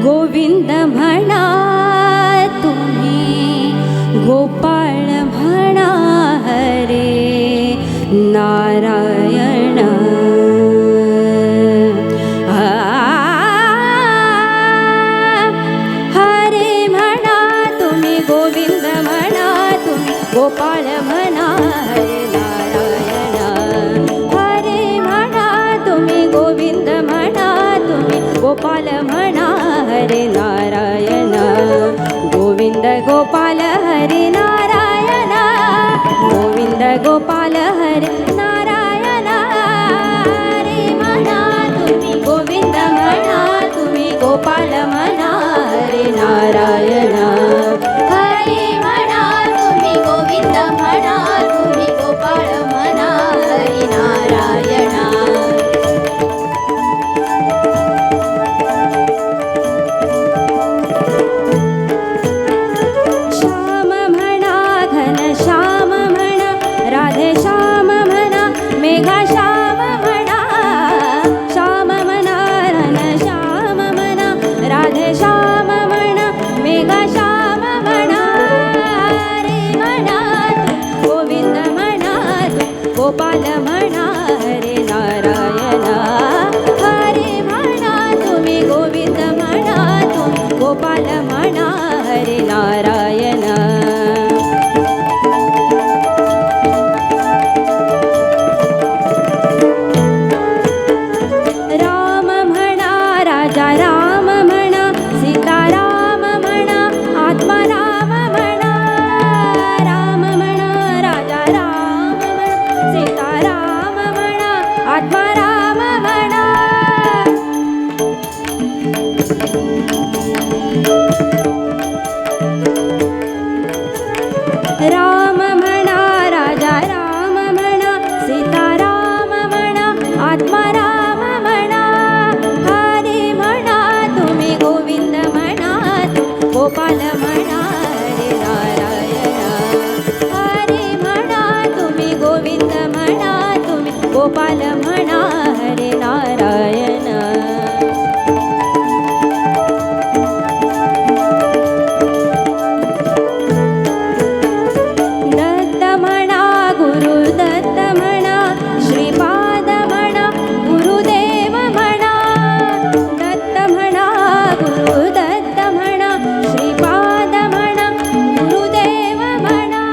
गोविंद म्हणा तुम्ही, गोपाळ म्हणा हरे नारायण. हरे म्हणा तुम्ही, गोविंद म्हणा तुम्ही, गोपाळ म्हणा हरे नारायण. गोपाल हरी नारायण गोविंद गोपाल हरी नारायण हरी म्हणा तुम्ही गोविंद म्हणा तुम्ही गोपाल म्हणा हरी नारायण हरी म्हणा तुम्ही गोविंद म्हणा तुम्ही गोपाळ म्हणा हरी नारायण श्याम म्हणा घन श्याम म्हणा राधे श्याम म्हणा मेघा श्याम म्हणा श्याम म्हणा घन श्याम म्हणा राधे श्याम म्हणा मेघा श्याम म्हणा हरी म्हणा गोविंद म्हणा गोपाल म्हणा हरे नारायण हरी म्हणा तुम्ही गोविंद म्हणा तुम्ही गोपाल म्हणा हरे नारायण राम म्हणा राजा राम म्हणा सीता राम म्हणा आत्मा राम म्हणा राम म्हणा राजा राम म्हणा सीता राम म्हणा आत्मा राम म्हणा राम म्हणा राजा राम म्हणा सीता राम म्हणा आत्मा राम म्हणा हरी म्हणा तुम्ही गोविंद म्हणा गोपाल म्हणा हरे नारायण हरी म्हणा तुम्ही गोविंद म्हणा तुम्ही गोपाल म्हणा हरे नारायण दत्त म्हणा गुरु दत्त म्हणा श्रीपाद म्हणा गुरुदेव म्हणा दत्त म्हणा गुरु दत्त म्हणा श्रीपाद म्हणा गुरुदेव म्हणा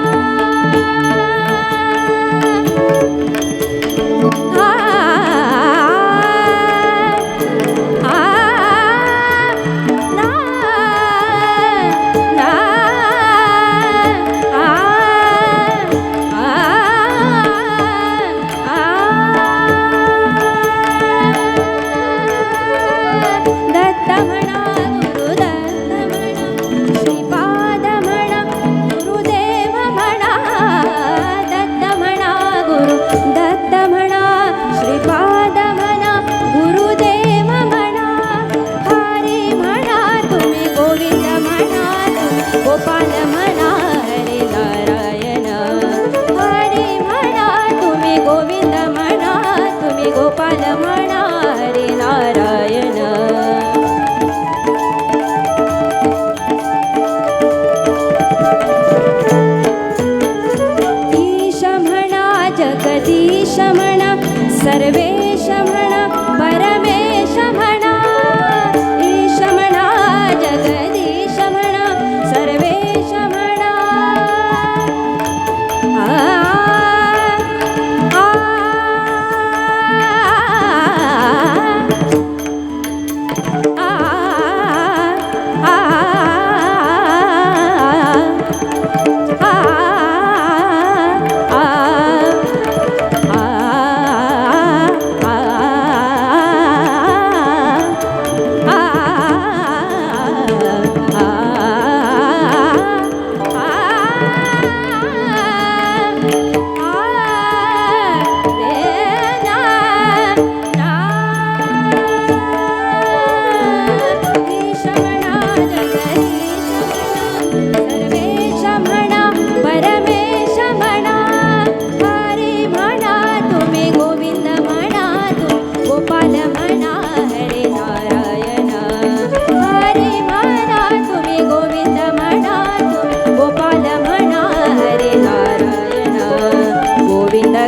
दत्त म्हणा गुरु दत्त म्हणा श्रीपाद म्हणा गुरुदेव म्हणा दत्त म्हणा गुरु दत्त म्हणा श्रीपाद म्हणा गुरुदेव म्हणा हरी म्हणा तुम्ही गोविंद म्हणा तुम्ही गोपाल म्हणा हरे नारायण हरी म्हणा तुम्ही गोविंद म्हणा तुम्ही गोपाल म्हणा हरे नारायण ईश म्हणा जगदीश म्हणा सर्वेश म्हणा परमेश म्हणा ईश म्हणा जगदीश म्हणा सर्वेश म्हणा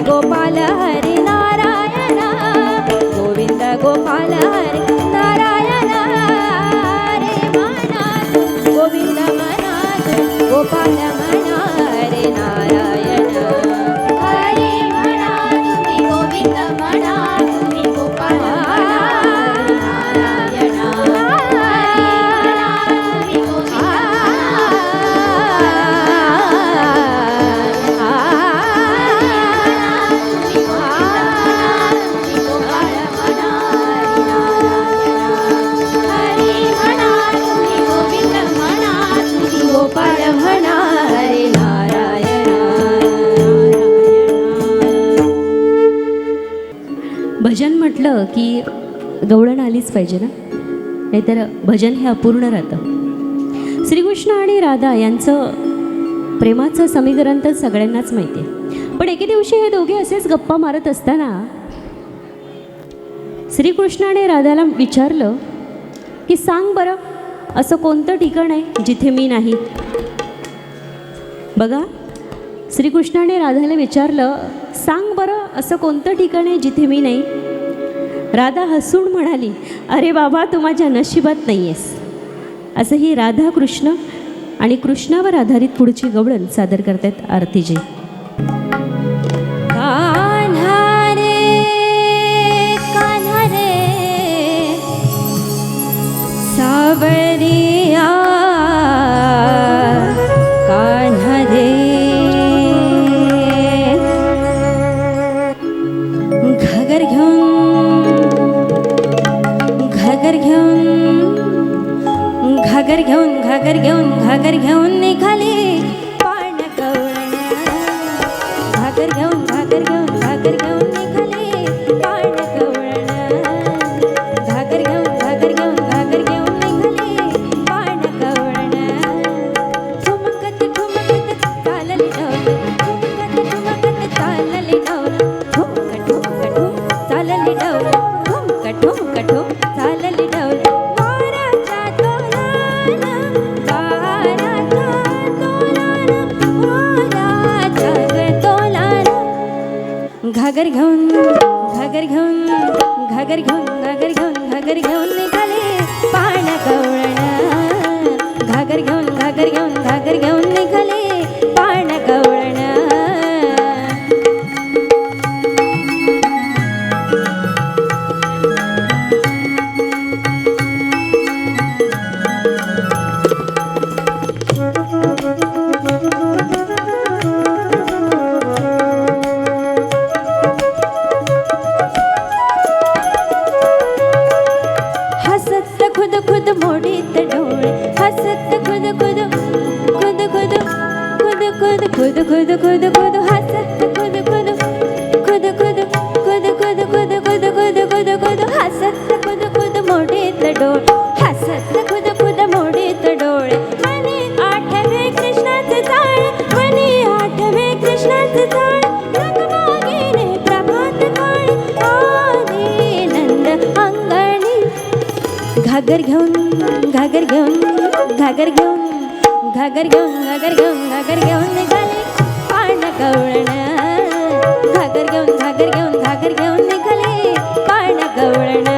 गोपाल हरी नारायण गोविंद गोपाल हरी नारायण हरे म्हणा गोविंद म्हणा गोपाल म्हणा हरे नारायण हरी म्हणा तुम्ही गोविंद म्हणा तुम्ही गोपाळ म्हणा नारायण हरी म्हणा तुम्ही गोविंद म्हणा म्हटलं की गवळण आलीच पाहिजे ना, नाहीतर भजन हे अपूर्ण राहतं. श्रीकृष्ण आणि राधा यांचं प्रेमाचं समीकरण तर सगळ्यांनाच माहिती आहे. पण एके दिवशी हे दोघे असेच गप्पा मारत असताना श्रीकृष्णाने राधाला विचारलं की सांग बरं, असं कोणतं ठिकाण आहे जिथे मी नाही. बघा, श्रीकृष्णाने राधाला विचारलं, सांग बरं असं कोणतं ठिकाण आहे जिथे मी नाही. राधा हसून म्हणाली, अरे बाबा, तू माझ्या नशिबात नाही आहेस. असं ही राधा कृष्ण आणि कृष्णावर आधारित पुढची गवळण सादर करतात आरतीजी. कान्हा रे सावरिया, कान्हा रे घागर घेऊन घागर घेऊन घागर घेऊन घागर घेऊन घागर घेऊन निघाले पाण गवळण. घागर घेऊन घागर घेऊन घागर घेऊन निघाले पाण गवळण. घागर घेऊन घागर घेऊन घागर घेऊन निघाले पाण गवळण. ठुमकत ठुमकत चालली डोल, ठुमकत ठुमकत चालली डोल, ठुमक ठुमक ठुम चालली डोल, ठुमक ठुमक ठुम चालली डोल. वाराच्या तोलानं, वाराच्या तोलानं, वाराच्या ग तोलानं. घागर घेऊन घागर घेऊन घागर घेऊन घागर घेऊन घागर घेऊन निघाले पाण गवळण. घागर घेऊन घागर घेऊन घागर घेऊन निघाले पाण गवळण. हसत खुद खुद मोडीत डोळे, हसत खुद खुद खुद खुद खुद खुद खुद खुद खुद खुद हसत खुद खुद खुद खुद खुद खुद खुद खुद खुद खुद खुद हसत खुद खुद मोडीत डोळे, हसत खुद खुद मोडीत डोळे. मनी आठवे कृष्णाचे जाळ, मनी आठवे कृष्णाचे जाळ. रंगमागीने प्रभात काळ, आले नंद अंगणी. घागर घेऊन घागर घेऊन घागर घेऊन घागर घेऊन घागर घेऊन घागर घेऊन निघाले पाण गवळण. घागर घेऊन घागर घेऊन घागर घेऊन निघाले पाण गवळण.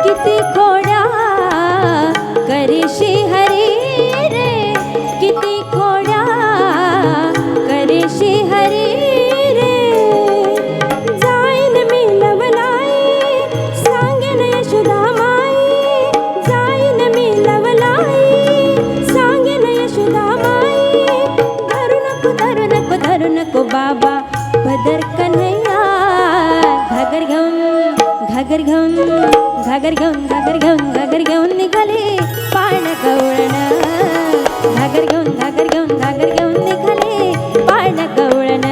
किती खोड्या करीशी हरी रे, किती खोड्या करीशी हरी रे. जाईन मी लवलाई, सांगेन यशोदा माई. जाईन मी लवलाई, सांगेन यशोदा माई. धरू नको धरू नको धरू नको बाबा भदर कन्हैया. घागर घेऊन घागर घेऊन घागर घेऊन घागर घेऊन घागर घेऊन निघाले पाण गवळण. घागर घेऊन घागर घेऊन घागर घेऊन निघाले पाण गवळण.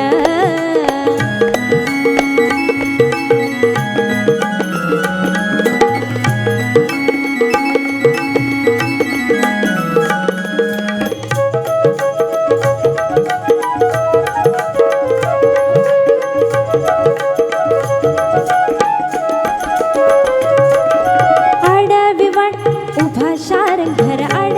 आडवी वाट उभा शार घर आड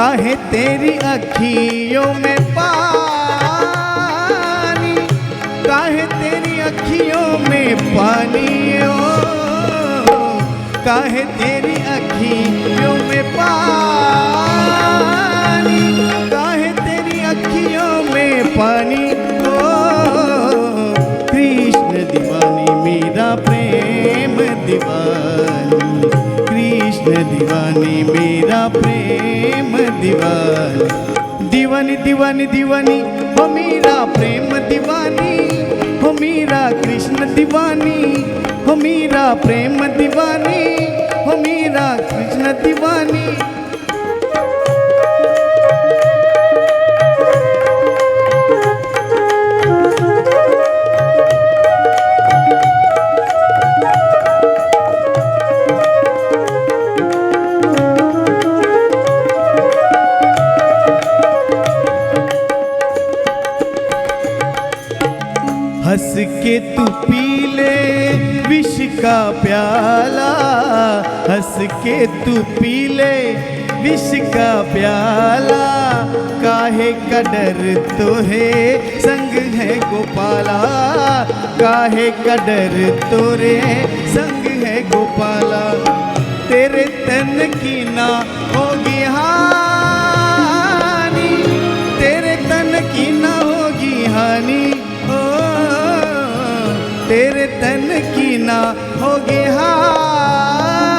काहे तेरी अखियों में पानी, काहे तेरी अखियों में पानी ओ, काहे तेरी अखियों में पानी, काहे तेरी अखियों में पानी ओ, कृष्ण दीवानी मेरा प्रेम दीवानी, कृष्ण दीवानी मेरा प्रेम दीवानी, दीवानी दीवानी दीवानी हो मेरा प्रेम दीवानी, हो मेरा कृष्ण दीवानी, हो मेरा प्रेम दीवानी, हो मेरा कृष्ण दीवानी। हंस के तू पी ले विष का प्याला, हंस के तू पी ले विष का प्याला, काहे का डर तोहे संग है गोपाला, काहे का डर तोरे संग है गोपाला, तेरे तन की ना होगी हानि, तेरे तन की ना होगी हानि, तेरे तन की ना होगी हानि,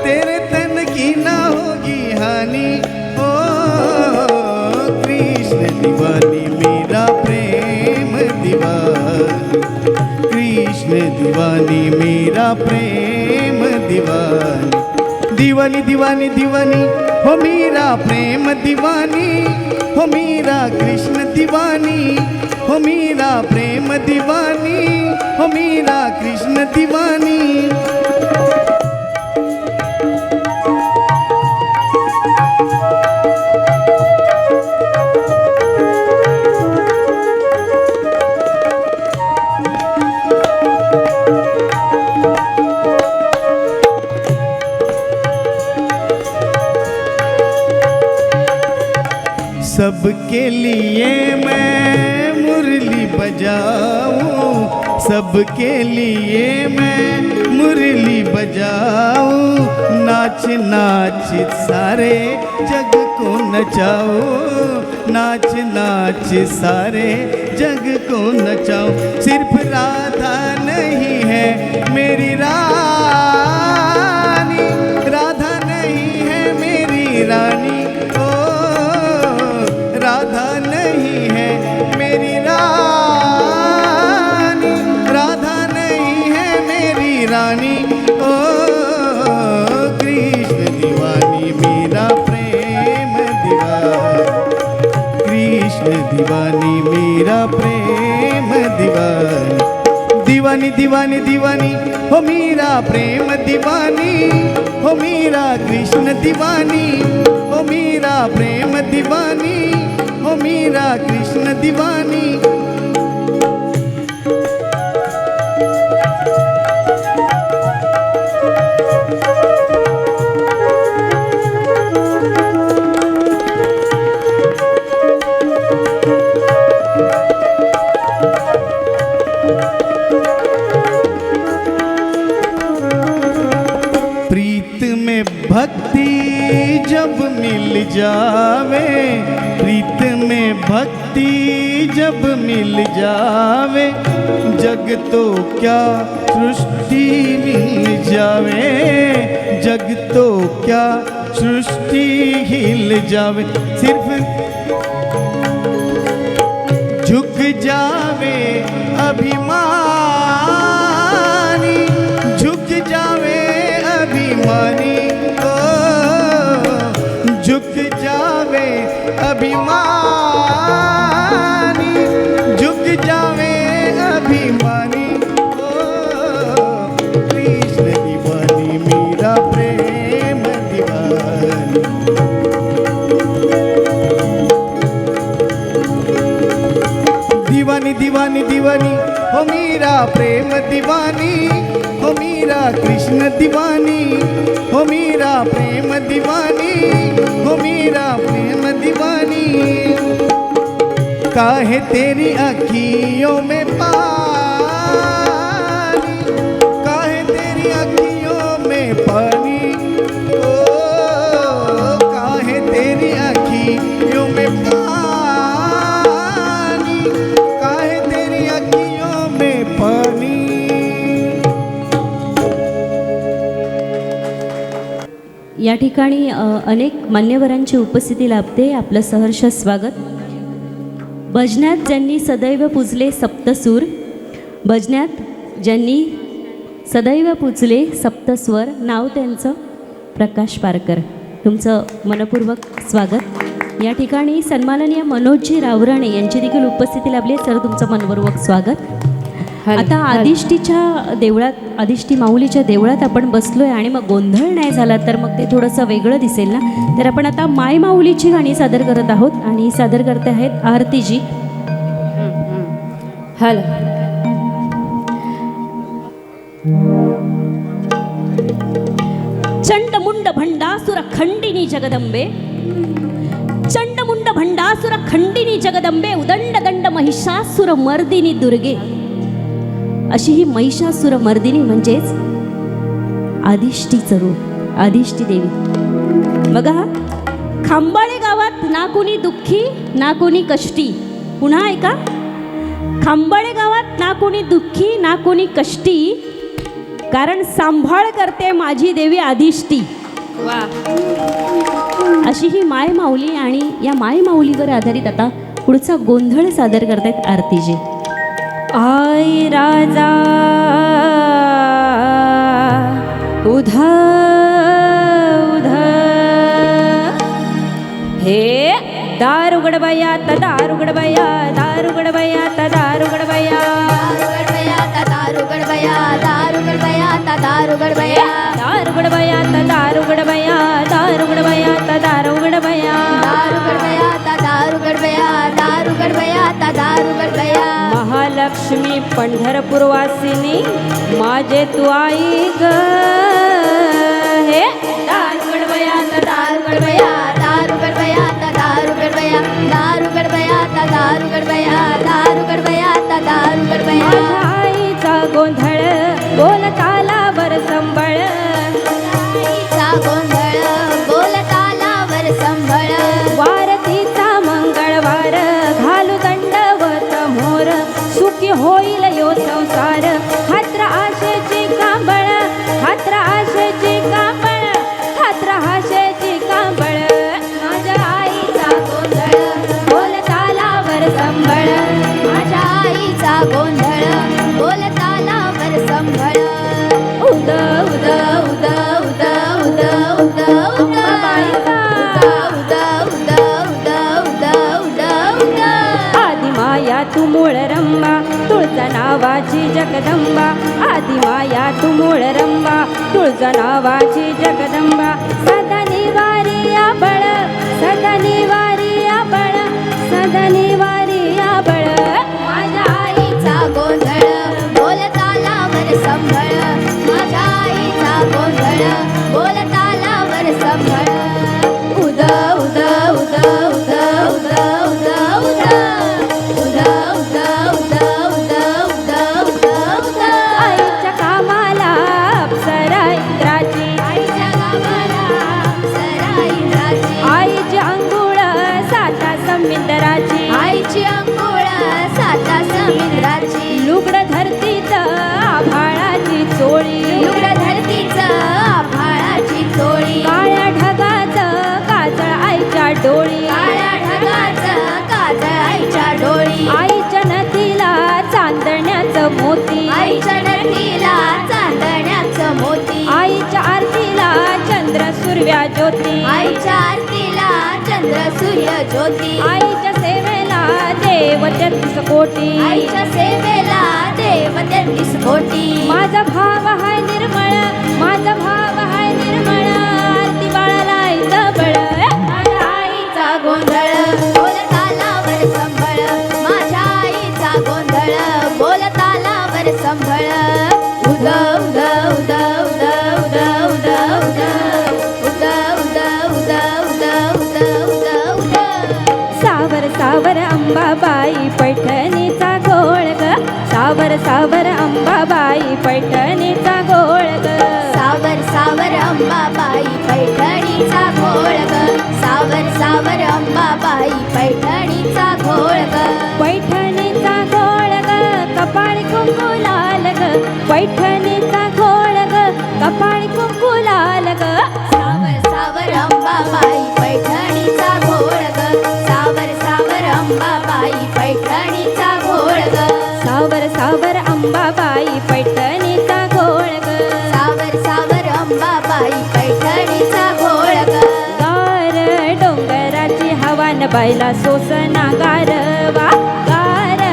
तेरे तन की ना होगी हानि ओ, कृष्ण दीवानी मेरा प्रेम दीवानी, कृष्ण दीवानी मेरा प्रेम दीवानी, दीवानी दीवानी दीवानी हो मेरा प्रेम दीवानी, हो मेरा कृष्ण दीवानी, हो मेरा प्रेम दीवानी, हो मेरा कृष्ण दीवानी। सबके लिए मैं मुरली बजाऊं, सबके लिए मैं मुरली बजाऊं, नाच नाच सारे जग को नचाऊं, नाच नाच सारे जग को नचाऊं, सिर्फ राधा नहीं है मेरी रानी, राधा नहीं है मेरी रानी, राधा नहीं है मेरी रानी, राधा नहीं है मेरी रानी ओ, कृष्ण दीवानी मेरा प्रेम दीवानी, कृष्ण दीवानी मेरा प्रेम दीवानी, दीवानी दीवानी दीवानी हो मेरा प्रेम दीवानी, हो मेरा कृष्ण दीवानी, हो मेरा प्रेम दीवानी, हो मेरा कृष्ण दीवानी। प्रीत में भक्ति जब मिल जावे, प्रीत में भक्ति जब मिल जावे, जग तो क्या सृष्टि मिल जावे, जग तो क्या सृष्टि हिल जावे, सिर्फ झुक जावे अभिमानी, झुक जावे अभिमानी ओ, झुक जावे अभिमानी, झुक जावे अभिमानी ओ, कृष्ण दीवानी मेरा प्रेम दीवानी, दीवानी दीवानी दीवानी हो मेरा प्रेम दीवानी, हो हो मीरा कृष्ण दीवानी, हो मीरा प्रेम दीवानी, हो मीरा प्रेम दीवानी। काहे तेरी अखियों में पानी, काहे तेरी अखियों में पानी, ओ काहे तेरी अखियों में पानी, काहे तेरी अखियों में पानी। या ठिकाणी अनेक मान्यवरांची उपस्थिती लाभते. आपलं सहर्ष स्वागत. भजनात ज्यांनी सदैव पूजले सप्तसूर, भजनात ज्यांनी सदैव पूजले सप्तस्वर, नाव त्यांचं प्रकाश पारकर. तुमचं मनपूर्वक स्वागत. या ठिकाणी सन्माननीय मनोजजी रावराणे यांची देखील उपस्थिती लाभली. सर तुमचं मनपूर्वक स्वागत. आता आदिष्टीच्या देवळात, आदिष्टी माऊलीच्या देवळात आपण बसलोय आणि मग गोंधळ नाही झाला तर मग ते थोडंसं वेगळं दिसेल ना. तर आपण आता माय माऊलीची गाणी सादर करत आहोत आणि सादर करते आहेत आरतीजी. हॅलो. चंडमुंड भंडासुर खंडिनी जगदंबे, चंडमुंड भंडासुर खंडिनी जगदंबे, उदंड दंड महिषासुर मर्दिनी दुर्गे. अशी ही महिषासुर मर्दिनी म्हणजेच आदिष्टीचं रूप, आदिष्टी देवी. बघा, खांबाळे गावात ना कोणी दुःखी ना कोणी कष्टी. पुन्हा ऐका, खांबाळे गावात ना कोणी दुःखी ना कोणी कष्टी, कारण सांभाळ करते माझी देवी आदिष्टी. वा. अशी ही माय माऊली आणि या माय माऊलीवर आधारित आता पुढचा गोंधळ सादर करतायत आरतीजी. आई राजा उधा उधा, हे दार उघडबया दार उघडबया, दार उघडबया दार उघडबया, दार उघडबया, दार उघडबया, दार उघडबया, दार उघडबया, दार उघडबया, दार उघडबया, दार उघडबया, दार उघडबया, दार उघडबया, दार उघडबया, दार उघडबया. महालक्ष्मी पंढरपूर वासिनी माझे तू आई ग. हे दार उघडबया, दार उघडबया, दार उघडबया, दार उघडबया, दार उघडबया, दार उघडबया, दार उघडबया, दार उघडबया. माझ्या आईचा गोंधळ बोल तालावर संबळ, आईचा गोंधळ बोल तालावर संभळ, वारतीचा मंगळवार घालू दंडवत मोर, सुखी होईल यो संसार. हात्र आशेची कांबळ, हात्र आशेची कांबळ, हात्र आशेची कांबळ. माझ्या आईचा गोंधळ बोल तालावर संबळ, माझ्या आईचा गोंधळ बोल तालावर संभळ. उद उद उद उद उद उद उद उद आदिमाया तू मूळ रंबा, तुळजा नावाची जगदंबा. आदिमाया तू मूळ रंबा, तुळजा नावाची जगदंबा. सदा निवारी बळ, सदा निवारी बळ, सदा निवारी बळ. माझ्या आईचा गोंधळ बोल तालावर संभळ, माझ्या आईचा गोंधळ बोल तालावर संभळ. उद उद उद उद उद उद उद उद उद उद उद उद उद उद. आईच्या कामाला अप्सरा इंद्राची, आईच्या गावाला अप्सरा इंद्राची, आईची अंघोळ साता समिंदराची, आईची अंघोळ साता समुद्राची, लुगडं धरतीत आभाळाची चोळी, लुगडं धरतीचं आभाळाची चोळी, काळ्या ढगाचं काजळ आईच्या डोळी, काळ्या ढगाचं काजळ आईच्या डोळी, आईच्या नदीला चांदण्याचं मोती, आईच्या नदीला चांदण्याचं मोती, आईच्या आरतीला चंद्र सूर्या ज्योती, आईच्या आरतीला चंद्र सूर्य ज्योती, आईच्या सेवेला देव 33 कोटी, आईच्या सेवेला देव 33 कोटी. माझा भाव हाय निर्मळ, माझा भाव हाय निर्मळ, आरती बाळाला आईचं बळ. माझ्या आईचा गोंधळ बोल तालावर संभळ, माझ्या आईचा गोंधळ बोल तालावर संभळ. उद उद अंबाबाई पैठणीचा घोळ ग सावर सावर अंबाबाई पैठणीचा घोळ ग सावर सावर अंबाबाई पैठणीचा घोळ ग सावर सावर अंबाबाई पैठणीचा घोळ ग पैठणीचा घोळ ग कपाळी कुंकू लाल ग पैठणीचा घोळ ग कपाळी कुंकू लाल ग सावर सावर अंबाबाई पैठणीचा घोळ ग सावर सावर अंबाबाई पैठणीचा घोळ ग सावर सावर अंबाबाई पैठणीचा घोळ ग सावर सावर अंबाबाई पैठणीचा घोळ ग गार डोंगराची हवान बायला सोसना गारवा गार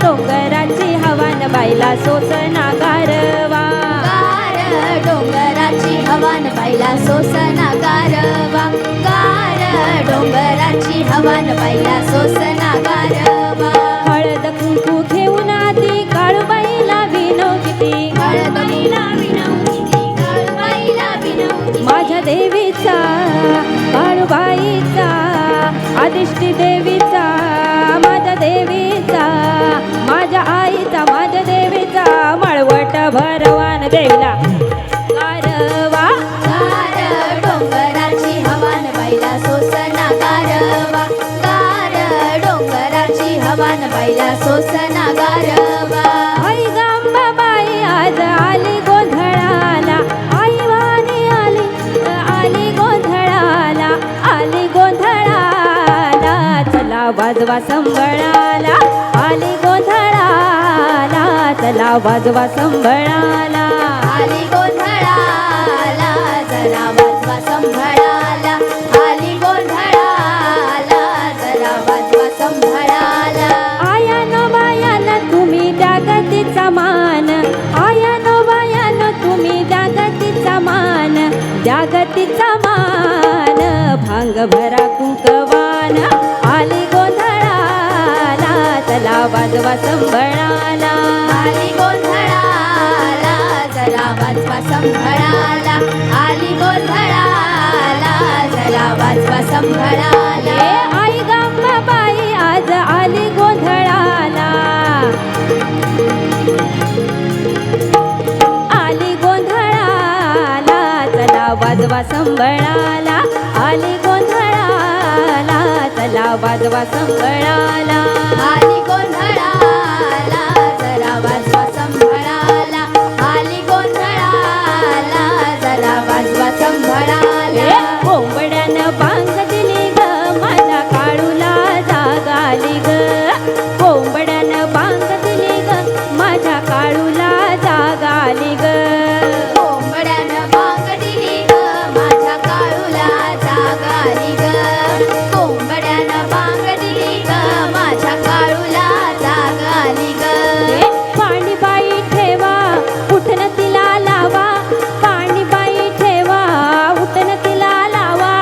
डोंगराची हवान बायला सोसना गारवा गार डोंगराची हवान बाईला सोसना गारवा गार डोंगराची हवान बाईला सोसना गारवा हळद कुंकू घेऊन आधी काळूबाईला विनवती हळदीला विनवती काळूबाईला विनवती माझ्या देवीचा काळूबाईचा आदिष्टी देवीचा माझ्या देवीचा माझ्या आईचा माझ्या देवीचा मळवट भरवान देवीला गारवा गार डोंगराची हवान बाईला सोसना गारवा गार डोंगराची हवान बाईला सोसना गारवा आई गांबाबाई आज आली गोंधळाला आई वाणी आली गोंधळाला आली गोंधळाला चला वाजवा संबळाला आली गोंधळाला चला वाजवा संबळाला आली गोंधळाला जरा वाजवा संभळाला आली गोंधळाला जरा वाजवा संभळाला आया नो बायान तुम्ही जागतीचा मान आया नो बायान तुम्ही जागतीचा मान जागतीचा मान भांग भरा कुंकवान आली गोंधळाला चला वाजवा संबळाला आली गोंधळाला जरा वाजवा संभळाला आली गोंधळाला जरा वाजवा संभळाला ए आई गांबाबाई आज आली गोंधळाला आली गोंधळाला चला वाजवा संबळाला आली गोंधळाला चला वाजवा संबळाला आली गोंधळाला जरा वाजवा संभळाला आली गोंधळाला जरा वाजवा संभळाला कोंबड्यानं बांग दिली ग माझ्या काळूला जाग आली ग कोंबड्यानं बांग दिली ग माझ्या काळूला जाग आली ग कोंबड्यानं बांग दिली ग माझ्या काळूला जाग आली ग कोंबड्यानं बांग दिली ग माझ्या काळूला जाग आली ग पाणी बाई ठेवा उठन तिला लावा पाणी बाई ठेवा उठन तिला लावा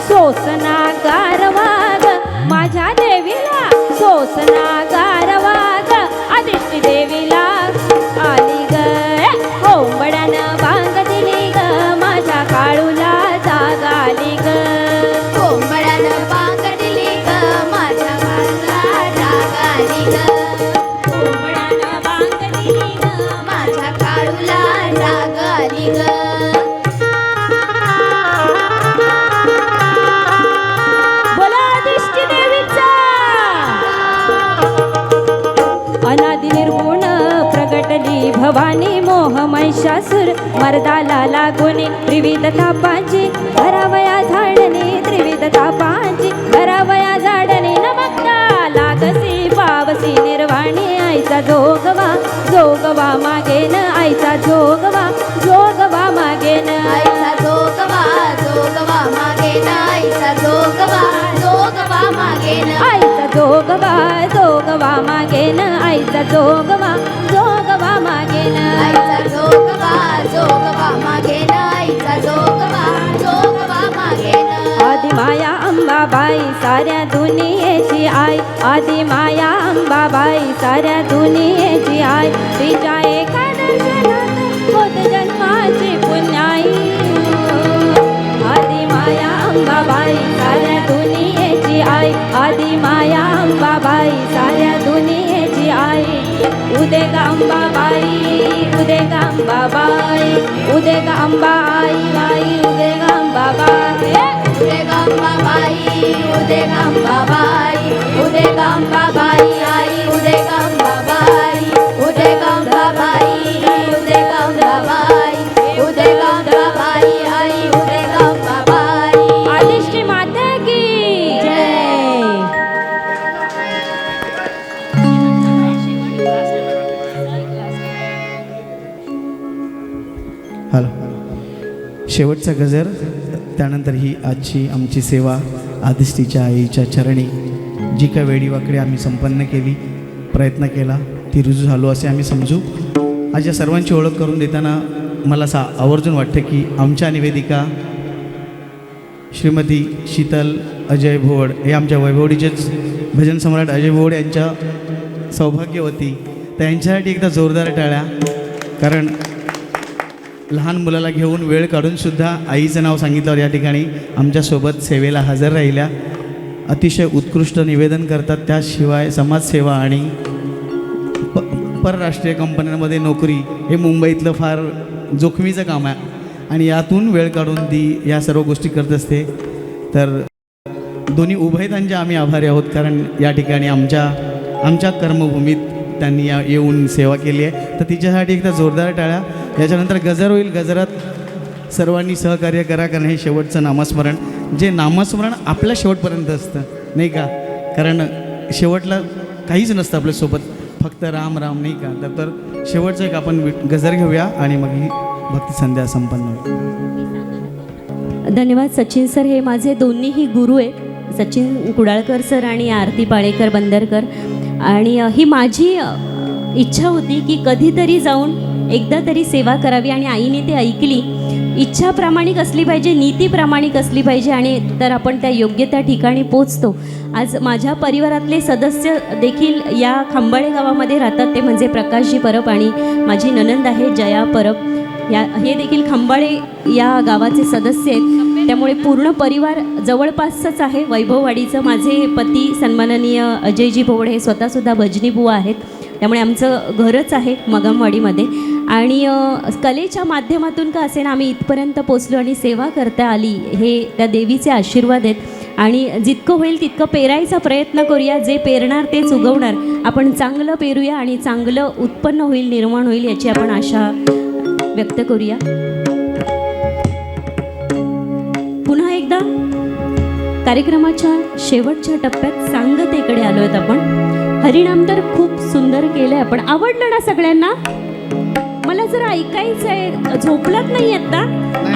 सोसना गारवा ग माझ्या देवीला सोसना गारवा ग आदिष्टी देवीला आली ग कोंबड्यानं बांग दिली ग माझ्या काळूला जाग आली ग कोंबड्यानं बांग दिली ग माझ्या काळूला जाग आली ग कोंबड्यानं बांग दिली ग माझ्या काळूला जाग आली ग बोला आदिष्टी देवीचा अनादि निर्गुण प्रगटली भवानी मोह महिषासुर मर्दाला लागुनी त्रिविध तापांची करावया झाडणी त्रिविध तापांची करावया झाडणी न बघता लागसी पावसी निर्वाणी आईचा जोगवा जोगवा मागेन आईचा जोगवा जोगवा मागेन आईचा जोगवा जोगवा मागे आईचा जोगवा जोगवा मागे आईचा जोगवा जोगवा मागेन आईचा जोगवा जोगवा मागेन आईचा जोगवा जोगवा मागे आईचा जोगवा जोगवा मागे आदि माया अंबाबाई साऱ्या दुनियेची आई आदि माया अंबाबाई साऱ्या दुनियेची आई तिच्या एका दर्शनात होत जन्माची पुण्याई आदि माया अंबाबाई साऱ्या दुनियेची आई आदि माया अंबाबाई साऱ्या दुनियेची आई उदे ग अंबाबाई उदे ग अंबाबाई उदे ग अंबा आई बाई उदे ग अंबाबाई उदे गंबाबाई उदे गंबाबाई उदे गंबाबाई आई उदे गंबाबाई उदे गंबाबाई उदे गंबाबाई उदे गंबाबाई आई उदे गंबाबाई आदिष्टी माते की जय. हॅलो. शेवटचा गजर, त्यानंतर ही आजची आमची सेवा आदिष्टीच्या आईच्या चरणी जी काय वेळीवाकडे आम्ही संपन्न केली, प्रयत्न केला, ती रुजू झालो असे आम्ही समजू. आज या सर्वांची ओळख करून देताना मला आवर्जून वाटतं की आमच्या निवेदिका श्रीमती शीतल अजय भोड हे आमच्या वैभवडीचेच भजन सम्राट अजय भोड यांच्या सौभाग्यवती, त्यांच्यासाठी एकदा जोरदार टाळ्या. कारण लहान मुलाला घेऊन वेळ काढूनसुद्धा आईचं नाव सांगितल्यावर या ठिकाणी आमच्यासोबत सेवेला हजर राहिल्या, अतिशय उत्कृष्ट निवेदन करतात. त्याशिवाय समाजसेवा आणि परराष्ट्रीय कंपन्यांमध्ये नोकरी हे मुंबईतलं फार जोखमीचं काम आहे आणि यातून वेळ काढून ती या सर्व गोष्टी करत असते. तर दोन्ही उभयतांचे आम्ही आभारी आहोत, कारण या ठिकाणी आमच्या कर्मभूमीत त्यांनी येऊन सेवा केली आहे. तर तिच्यासाठी एकदा जोरदार टाळ्या. याच्यानंतर गजर होईल. गजरात सर्वांनी सहकार्य करा, कारण हे शेवटचं नामस्मरण, जे नामस्मरण आपल्या शेवटपर्यंत असतं नाही का, कारण शेवटला काहीच नसतं आपल्यासोबत, फक्त राम राम नाही का. तर शेवटचं एक आपण गजर घेऊया आणि मग ही भक्ती संध्या संपन्न होईल. धन्यवाद सचिन सर. हे माझे दोन्हीही गुरु आहेत, सचिन कुडाळकर सर आणि आरती पाळेकर बंदरकर. आणि ही माझी इच्छा होती की कधीतरी जाऊन एकदा तरी सेवा करावी आणि आईने ते ऐकली. इच्छा प्रामाणिक असली पाहिजे, नीती प्रामाणिक असली पाहिजे आणि तर आपण त्या योग्य त्या ठिकाणी पोचतो. आज माझ्या परिवारातले सदस्य देखील या खंबाळे गावामध्ये राहतात, ते म्हणजे प्रकाशजी परब आणि माझी ननंद आहे जया परब. हे देखील खंबाळे या गावाचे सदस्य आहेत, त्यामुळे पूर्ण परिवार जवळपासच आहे. वैभववाडीचं माझे पती सन्माननीय अजयजी भोवड हे स्वतःसुद्धा भजनी बुवा आहेत, त्यामुळे आमचं घरच आहे मगमवाडीमध्ये. आणि कलेच्या माध्यमातून का असेना आम्ही इथपर्यंत पोचलो आणि सेवा करता आली, हे त्या देवीचे आशीर्वाद आहेत. आणि जितकं होईल तितकं पेरायचा प्रयत्न करूया, जे पेरणार तेच उगवणार. आपण चांगलं पेरूया आणि चांगलं उत्पन्न होईल, निर्माण होईल, याची आपण आशा व्यक्त करूया. पुन्हा एकदा कार्यक्रमाच्या शेवटच्या टप्प्यात सांगतेकडे आलो आहेत आपण. हरिनाम तर खूप सुंदर केलं आहे आपण. आवडलं ना सगळ्यांना? मला जरा ऐकायचं आहे. झोपलात नाही आहेत ना?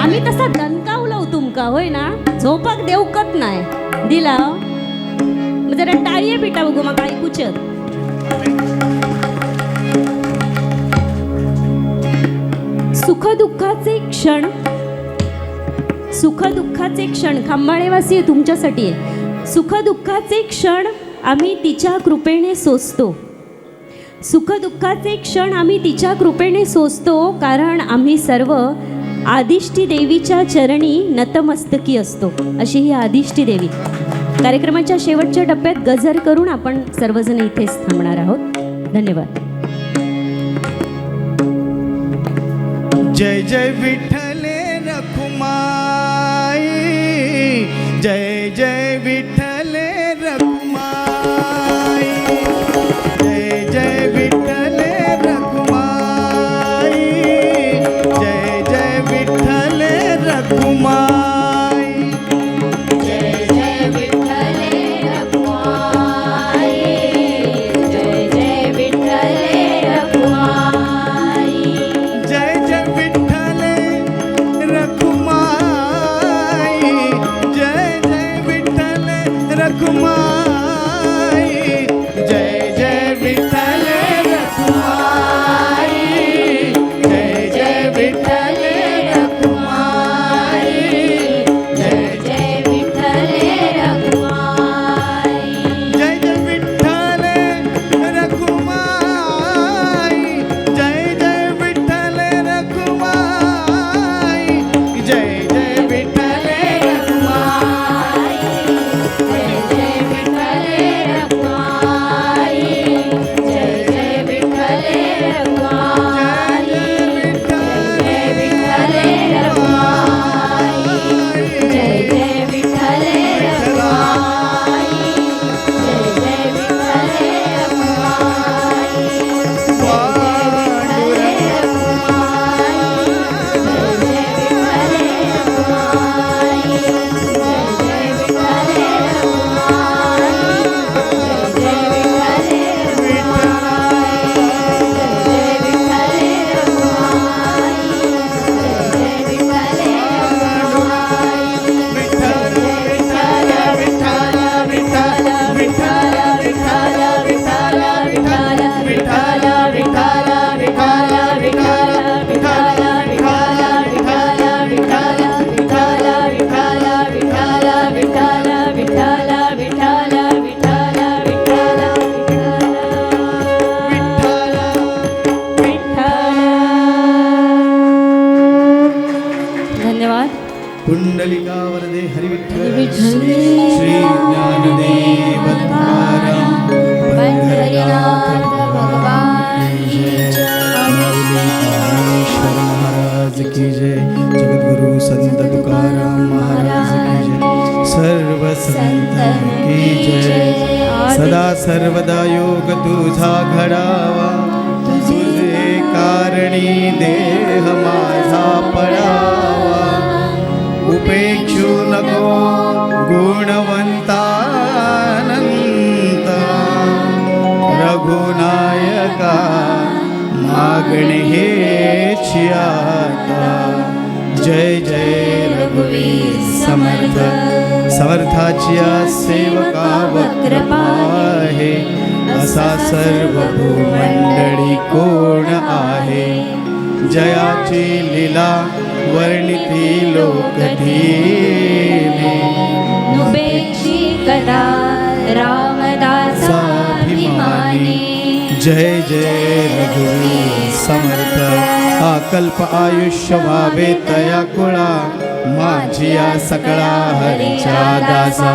आम्ही तसा दणकावला तुमका होय ना, झोपाक देवकत नाही दिला. मग जरा टाळीये पिटा बघू मग ऐकूच. सुखदुःखाचे क्षण, सुखदुःखाचे क्षण खंबाळेवासी तुमच्यासाठी आहे. सुखदुःखाचे क्षण आम्ही तिच्या कृपेने सोसतो. सुखदुःखाचे क्षण आम्ही तिच्या कृपेने सोसतो, कारण आम्ही सर्व आदिष्टी देवीच्या चरणी नतमस्तकी असतो. अशी ही आदिष्टी देवी. कार्यक्रमाच्या शेवटच्या टप्प्यात गजर करून आपण सर्वजण इथेच थांबणार आहोत. धन्यवाद. जय जय विठ्ठले रखुमाई, जय जय विठ्ठले रखुमाई, जय जय विठ्ठले रखुमाई, जय जय विठ्ठले रखुमाई, जय जय विठ्ठले रखुमाई, जय जय विठ्ठले रखुमाई, जय जय विठ्ठले रखुमाई, जय जय विठ्ठले संत की जय. सदा सर्वदा योग तुझा घडावा, तुझे कारणी देह माझा पडावा. उपेक्षू नको गुणवंता रघुनायका, मागणे हेची आता. जय जय रघुवीर समर्थ, समर्थाची सेवका वक्रपा आहे. असा सर्व भूमंडळी कोण आहे. जयाची लीला वर्णिती लोकधीने, नुपेक्षी कदा रामदासाभिमानी. जय जय रघुवीर समर्थ. अकल्प आयुष्य व्हावे तया कुळा, माझी या सकळा हरीच्या दासा.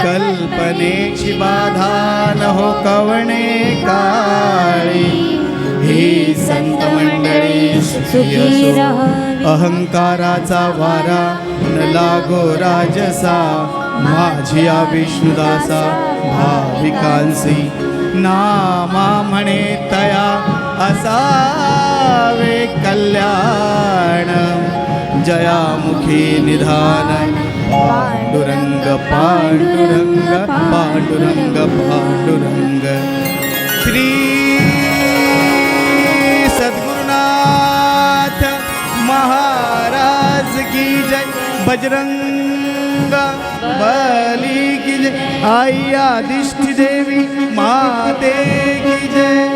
कल्पनेची बाधा न हो कवणे काळी, ही संत मंडळी सुखी असो. अहंकाराचा वारा न लागो राजसा, माझी या विष्णुदासा भाविकांसी. नामा म्हणे तया असावे कल्याण, जयामुखी निधान. पांडुरंग पांडुरंग पांडुरंग पांडुरंग. श्री सद्गुरुनाथ महाराज की जय. बजरंग बली की जय. आई आदिष्टि देवी माते की जय.